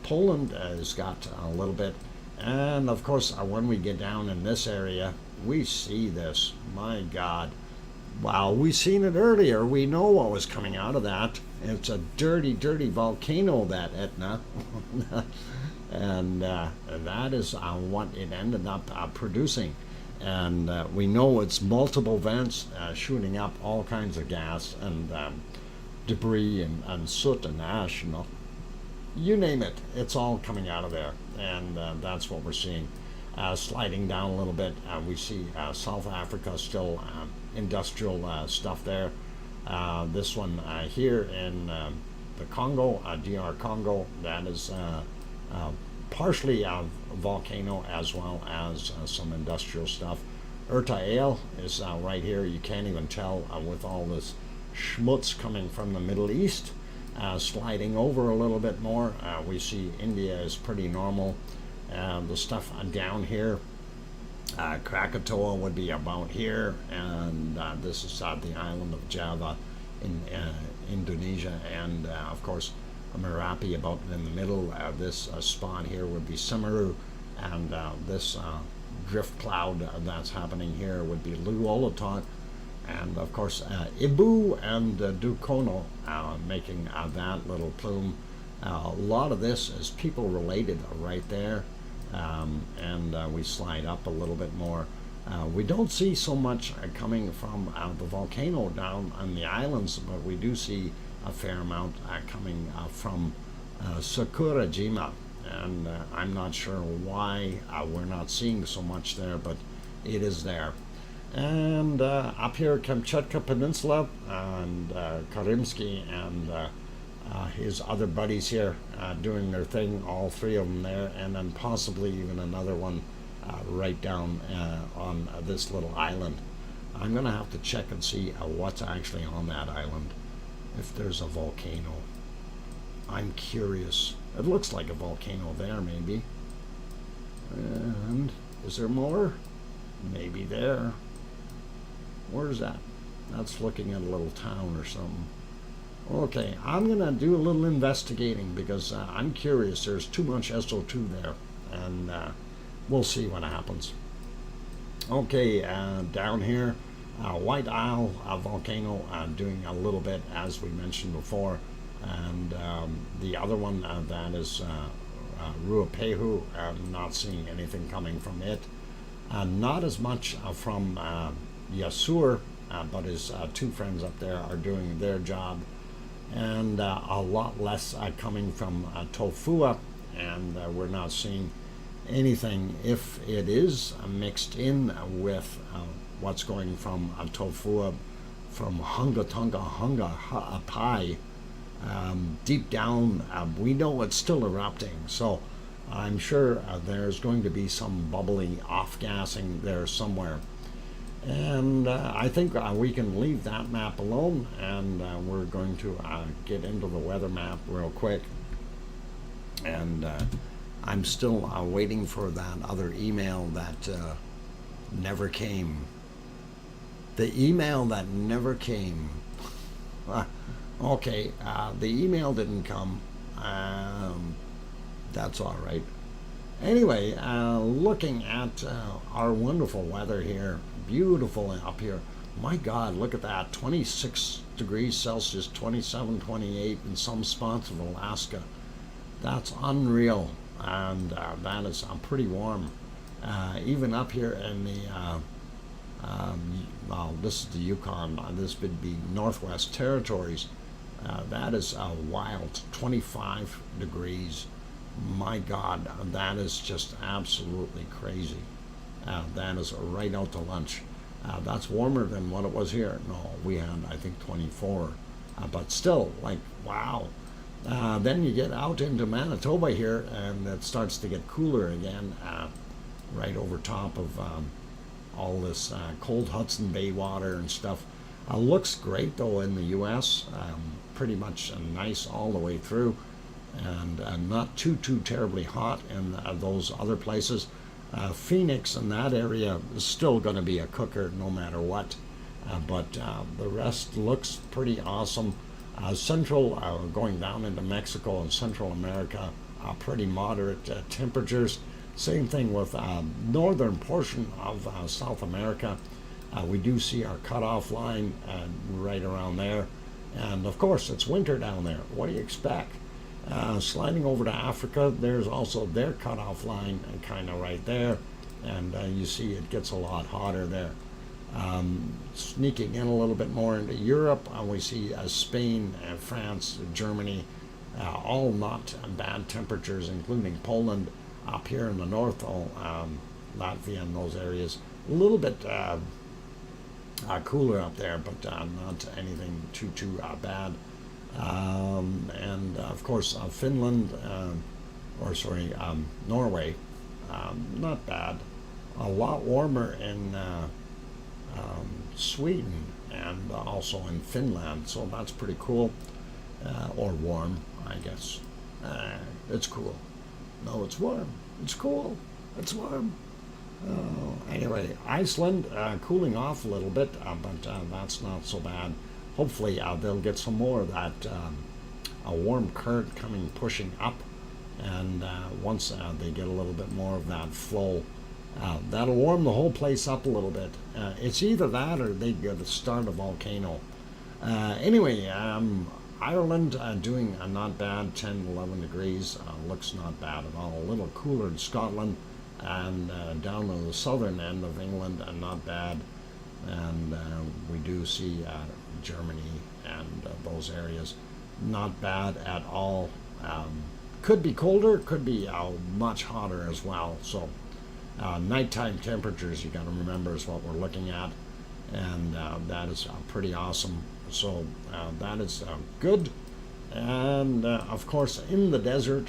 Poland has got a little bit. And of course, when we get down in this area, we see this. My God. Wow, we seen it earlier. We know what was coming out of that. It's a dirty, dirty volcano, that Etna. And that is what it ended up producing. And we know it's multiple vents shooting up all kinds of gas and debris and soot and ash, you name it, it's all coming out of there. And that's what we're seeing. Sliding down a little bit, we see South Africa still industrial stuff there. This one here in the Congo, DR Congo, that is partially volcano as well as some industrial stuff. RTVE is right here. You can't even tell with all this schmutz coming from the Middle East. Sliding over a little bit more, we see India is pretty normal. The stuff down here, Krakatoa would be about here, and this is the island of Java in Indonesia, and of course Merapi about in the middle. This spot here would be Semeru, and this drift cloud that's happening here would be Luolatot, and of course Ibu and Dukono making that little plume. A lot of this is people related right there, and we slide up a little bit more. We don't see so much coming from the volcano down on the islands, but we do see a fair amount coming from Sakurajima, and I'm not sure why we're not seeing so much there, but it is there. And up here, Kamchatka Peninsula, and Karimsky and his other buddies here doing their thing, all three of them there, and then possibly even another one right down on this little island. I'm going to have to check and see what's actually on that island, if there's a volcano. I'm curious. It looks like a volcano there, maybe. And is there more? Maybe there. Where's that? That's looking at a little town or something. Okay, I'm going to do a little investigating because I'm curious. There's too much SO2 there, and we'll see what happens. Okay, down here, White Isle volcano doing a little bit, as we mentioned before, and the other one that is Ruapehu, not seeing anything coming from it. Not as much from Yasur, but his two friends up there are doing their job, and a lot less coming from Tofua, and we're not seeing anything. If it is mixed in with what's going from Tofua, from Hunga Pai, deep down, we know it's still erupting, so I'm sure there's going to be some bubbly off-gassing there somewhere. And I think we can leave that map alone, and we're going to get into the weather map real quick. And I'm still waiting for that other email that never came. The email that never came. Okay, the email didn't come. That's all right. Anyway, looking at our wonderful weather here, beautiful up here. My God, look at that, 26 degrees Celsius, 27, 28 in some spots of Alaska. That's unreal, and that is pretty warm. Even up here in the, well, this is the Yukon, this would be Northwest Territories. That is wild, 25 degrees. My God, that is just absolutely crazy. That is right out to lunch. That's warmer than what it was here. No, we had, I think, 24. But still, like, wow. Then you get out into Manitoba here, and it starts to get cooler again, right over top of all this cold Hudson Bay water and stuff. Looks great, though, in the U.S. Pretty much nice all the way through, and not too terribly hot in those other places. Phoenix and that area is still going to be a cooker no matter what, but the rest looks pretty awesome. Central, going down into Mexico and Central America, pretty moderate temperatures. Same thing with northern portion of South America. We do see our cutoff line right around there, and of course it's winter down there. What do you expect? Sliding over to Africa, there's also their cutoff line kind of right there, and you see it gets a lot hotter there. Sneaking in a little bit more into Europe, we see Spain, France, Germany, all not bad temperatures, including Poland up here in the north, Latvia and those areas. A little bit cooler up there, but not anything too bad. And of course Finland, Norway, not bad. A lot warmer in Sweden and also in Finland, so that's pretty cool. Or warm, I guess. It's cool. No, it's warm. It's cool. It's warm. Anyway, Iceland cooling off a little bit, but that's not so bad. hopefully they'll get some more of that a warm current pushing up, and once they get a little bit more of that flow, that'll warm the whole place up a little bit. It's either that or they get to start a volcano. Anyway, Ireland doing not bad, 10, 11 degrees, looks not bad at all. A little cooler in Scotland, and down on the southern end of England, not bad. And we do see Germany and those areas, not bad at all. Could be colder, could be much hotter as well. So nighttime temperatures, you got to remember, is what we're looking at, and that is pretty awesome. So that is good. And of course, in the desert,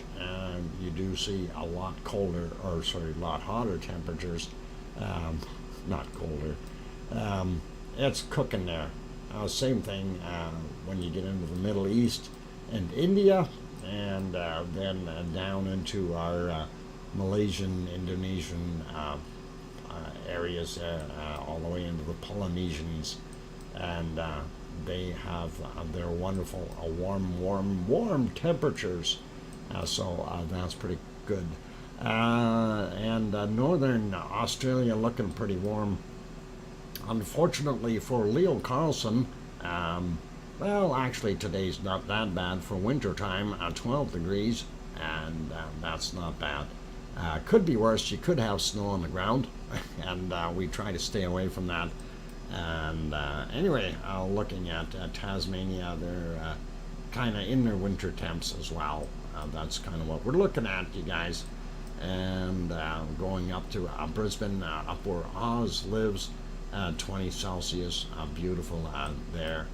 you do see a lot colder, or sorry, a lot hotter temperatures. Not colder. It's cooking there. Same thing when you get into the Middle East and India, and then down into our Malaysian, Indonesian areas, all the way into the Polynesians, and they have their wonderful warm temperatures. So that's pretty good. And northern Australia looking pretty warm. Unfortunately for Leo Carlson, well, actually today's not that bad for winter time, 12 degrees, and that's not bad. Could be worse. You could have snow on the ground, and we try to stay away from that. And anyway, looking at Tasmania, they're kind of in their winter temps as well. That's kind of what we're looking at, you guys. And going up to Brisbane, up where Oz lives, 20 Celsius, beautiful there.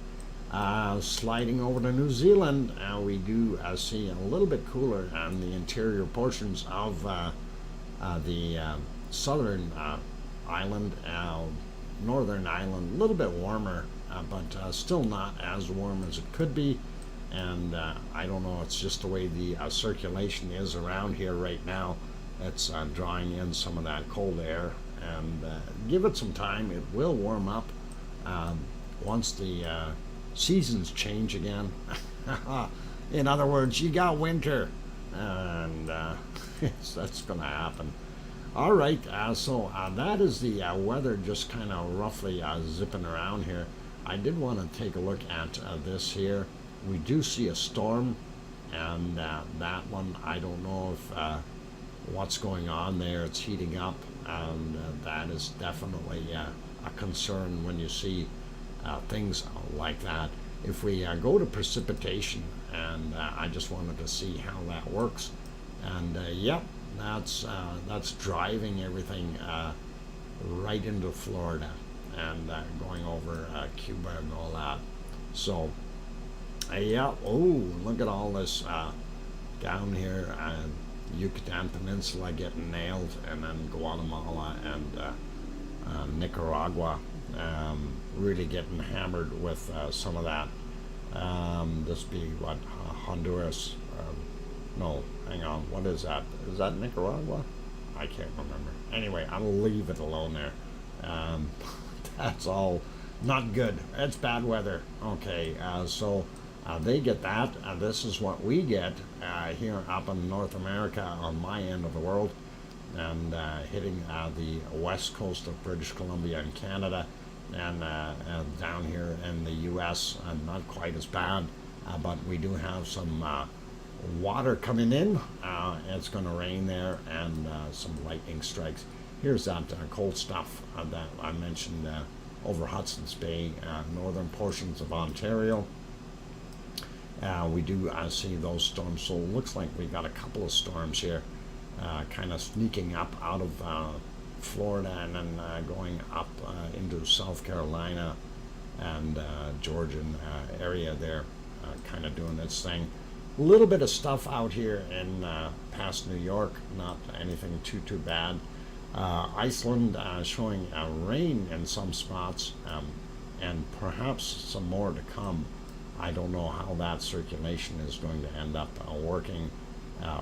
Sliding over to New Zealand, we do see a little bit cooler on the interior portions of the southern island, northern island, a little bit warmer, but still not as warm as it could be. And I don't know, it's just the way the circulation is around here right now. It's drawing in some of that cold air, and give it some time, it will warm up once the seasons change again. In other words, you got winter, and that's going to happen. All right, so that is the weather, just kind of roughly zipping around here. I did want to take a look at this here. We do see a storm, and that one, I don't know if what's going on there. It's heating up, and that is definitely a concern when you see things like that. If we go to precipitation, and I just wanted to see how that works, and yep, that's driving everything right into Florida, and going over Cuba and all that. So yeah, oh, look at all this down here, Yucatan Peninsula getting nailed, and then Guatemala and Nicaragua really getting hammered with some of that. This be what, Honduras? No, hang on, what is that? Is that Nicaragua? I can't remember. Anyway, I'll leave it alone there. That's all not good. It's bad weather. Okay, so they get that. This is what we get here up in North America on my end of the world, and hitting the west coast of British Columbia and Canada, and down here in the U.S. Not quite as bad, but we do have some water coming in. It's going to rain there, and some lightning strikes. Here's that cold stuff that I mentioned over Hudson's Bay, northern portions of Ontario. We do see those storms, so it looks like we got a couple of storms here kind of sneaking up out of Florida, and then going up into South Carolina and Georgian area there, kind of doing its thing. A little bit of stuff out here in past New York, not anything too bad. Iceland showing rain in some spots, and perhaps some more to come. I don't know how that circulation is going to end up working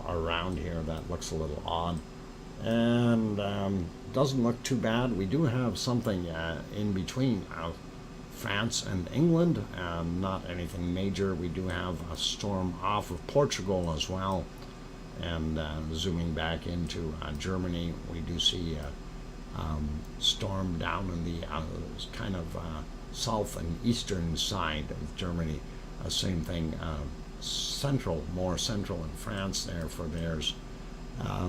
around here. That looks a little odd, and doesn't look too bad. We do have something in between France and England. Not anything major. We do have a storm off of Portugal as well. And zooming back into Germany, we do see a storm down in the kind of south and eastern side of Germany. Same thing, more central in France there for theirs.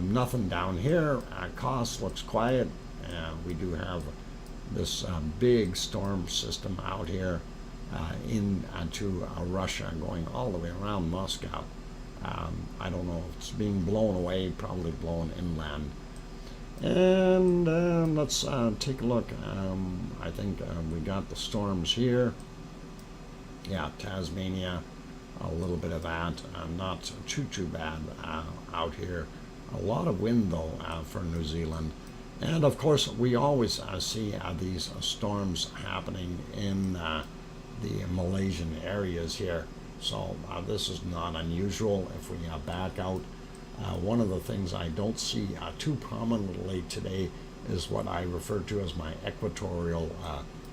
Nothing down here. Kos looks quiet. We do have this big storm system out here into Russia, going all the way around Moscow. I don't know if it's being blown away, probably blown inland. And let's take a look. I think we got the storms here. Yeah, Tasmania, a little bit of that. Not too bad out here. A lot of wind, though, for New Zealand. And, of course, we always see these storms happening in the Malaysian areas here. So this is not unusual. If we back out, one of the things I don't see too prominently today is what I refer to as my equatorial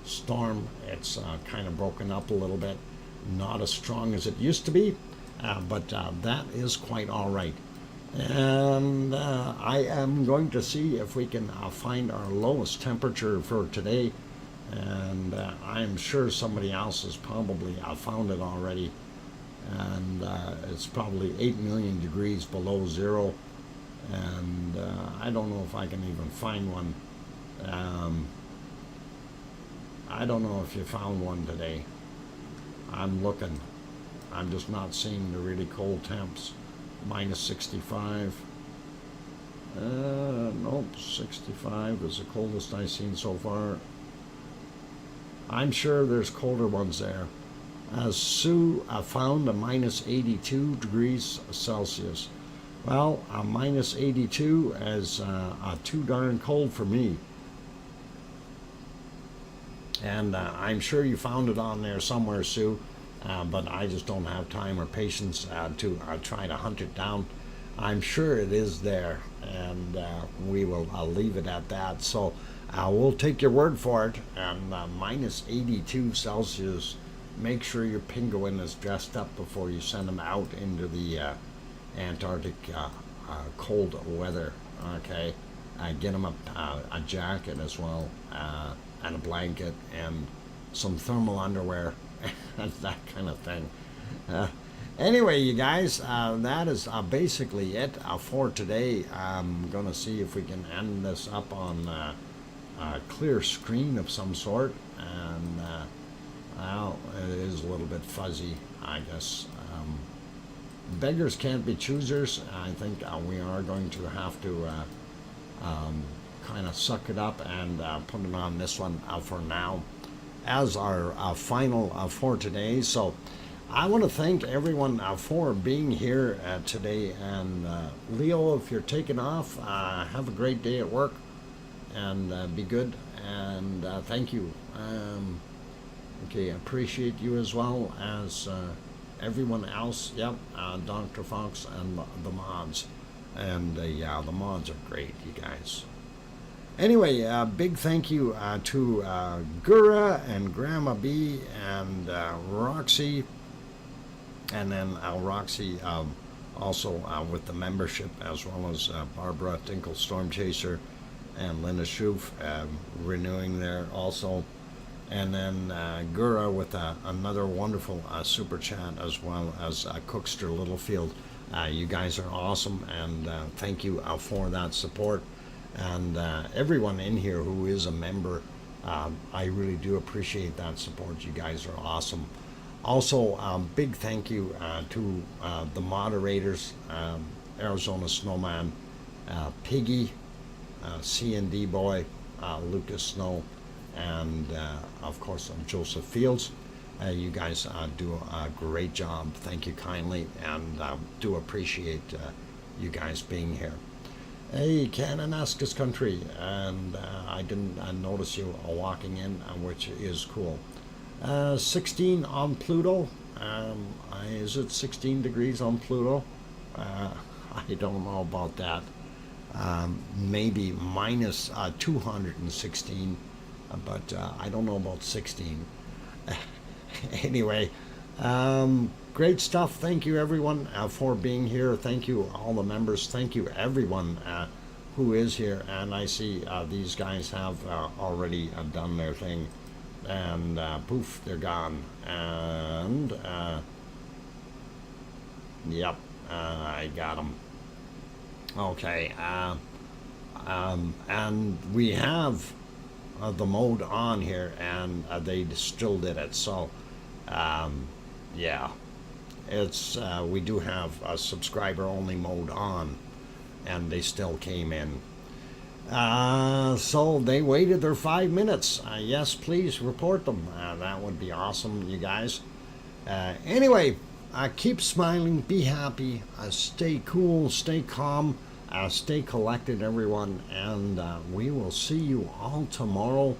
storm. It's kind of broken up a little bit, not as strong as it used to be, but that is quite all right. And I am going to see if we can find our lowest temperature for today, and I'm sure somebody else has probably found it already, and it's probably 8 million degrees below zero, and I don't know if I can even find one. I don't know if you found one today. I'm looking. I'm just not seeing the really cold temps. Minus 65. Nope, 65 is the coldest I've seen so far. I'm sure there's colder ones there. Sue found a minus 82 degrees Celsius. Well, a minus 82 is too darn cold for me. And I'm sure you found it on there somewhere, Sue. But I just don't have time or patience to try to hunt it down. I'm sure it is there, and we will leave it at that. So we'll take your word for it. And minus 82 Celsius. Make sure your penguin is dressed up before you send them out into the Antarctic cold weather. Okay, get them a jacket as well, and a blanket, and some thermal underwear. That kind of thing. Anyway, you guys, that is basically it for today. I'm going to see if we can end this up on a clear screen of some sort. And, well, it is a little bit fuzzy, I guess. Beggars can't be choosers. I think we are going to have to kind of suck it up and put it on this one for now as our final for today. So I want to thank everyone for being here today. And Leo, if you're taking off, have a great day at work, and be good. And thank you. Okay, appreciate you as well as everyone else. Yep, Dr. Fox and the mods. And yeah, the mods are great, you guys. Anyway, big thank you to Gura and Grandma B and Roxy, and then Roxy also with the membership, as well as Barbara Tinkle Storm Chaser and Linda Schoof renewing there also, and then Gura with another wonderful super chat, as well as Cookster Littlefield. You guys are awesome, and thank you for that support. And everyone in here who is a member, I really do appreciate that support. You guys are awesome. Also, big thank you to the moderators, Arizona Snowman, Piggy, C&D Boy, Lucas Snow, and of course Joseph Fields. You guys do a great job. Thank you kindly, and do appreciate you guys being here. Hey, Kananaskis country, and I didn't notice you walking in, which is cool. 16 on Pluto. Is it 16 degrees on Pluto? I don't know about that. Maybe minus 216, but I don't know about 16. Anyway, great stuff. Thank you, everyone, for being here. Thank you, all the members. Thank you, everyone who is here. And I see these guys have already done their thing. And poof, they're gone. And yep, I got them. Okay. And we have the mode on here, and they still did it. So, yeah, it's we do have a subscriber only mode on, and they still came in. So they waited their 5 minutes. Yes, please report them. That would be awesome, you guys. Anyway, keep smiling, be happy, stay cool, stay calm, stay collected, everyone, and we will see you all tomorrow.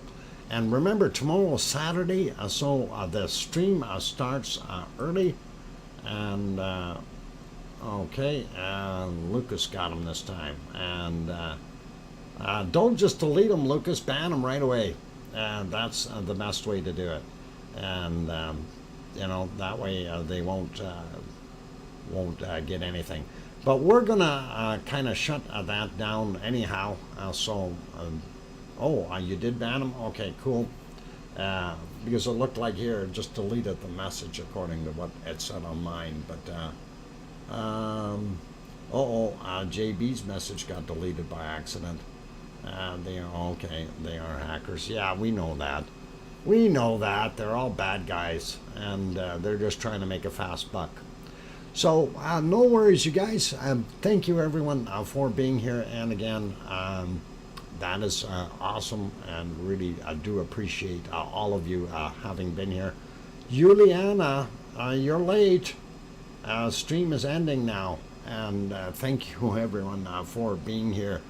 And remember, tomorrow is Saturday, so the stream starts early. And okay, Lucas got him this time. And don't just delete them, Lucas. Ban them right away. That's the best way to do it. And you know, that way they won't get anything. But we're gonna kind of shut that down anyhow. Oh, you did ban them? Okay, cool. Because it looked like here it just deleted the message according to what it said on mine. But JB's message got deleted by accident. They are okay. They are hackers. Yeah, we know that. We know that. They're all bad guys, and they're just trying to make a fast buck. So no worries, you guys. Thank you, everyone, for being here. And again, that is awesome, and really I do appreciate all of you having been here. Juliana, you're late. Stream is ending now, and thank you, everyone, for being here.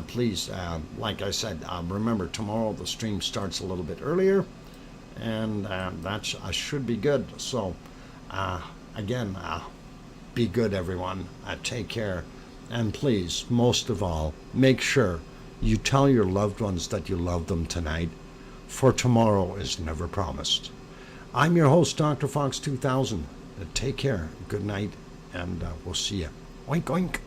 Please, like I said, remember, tomorrow the stream starts a little bit earlier, and that should be good. So, again, be good, everyone. Take care. And please, most of all, make sure you tell your loved ones that you love them tonight, for tomorrow is never promised. I'm your host, DrFox2000. Take care, good night, and we'll see you. Oink, oink.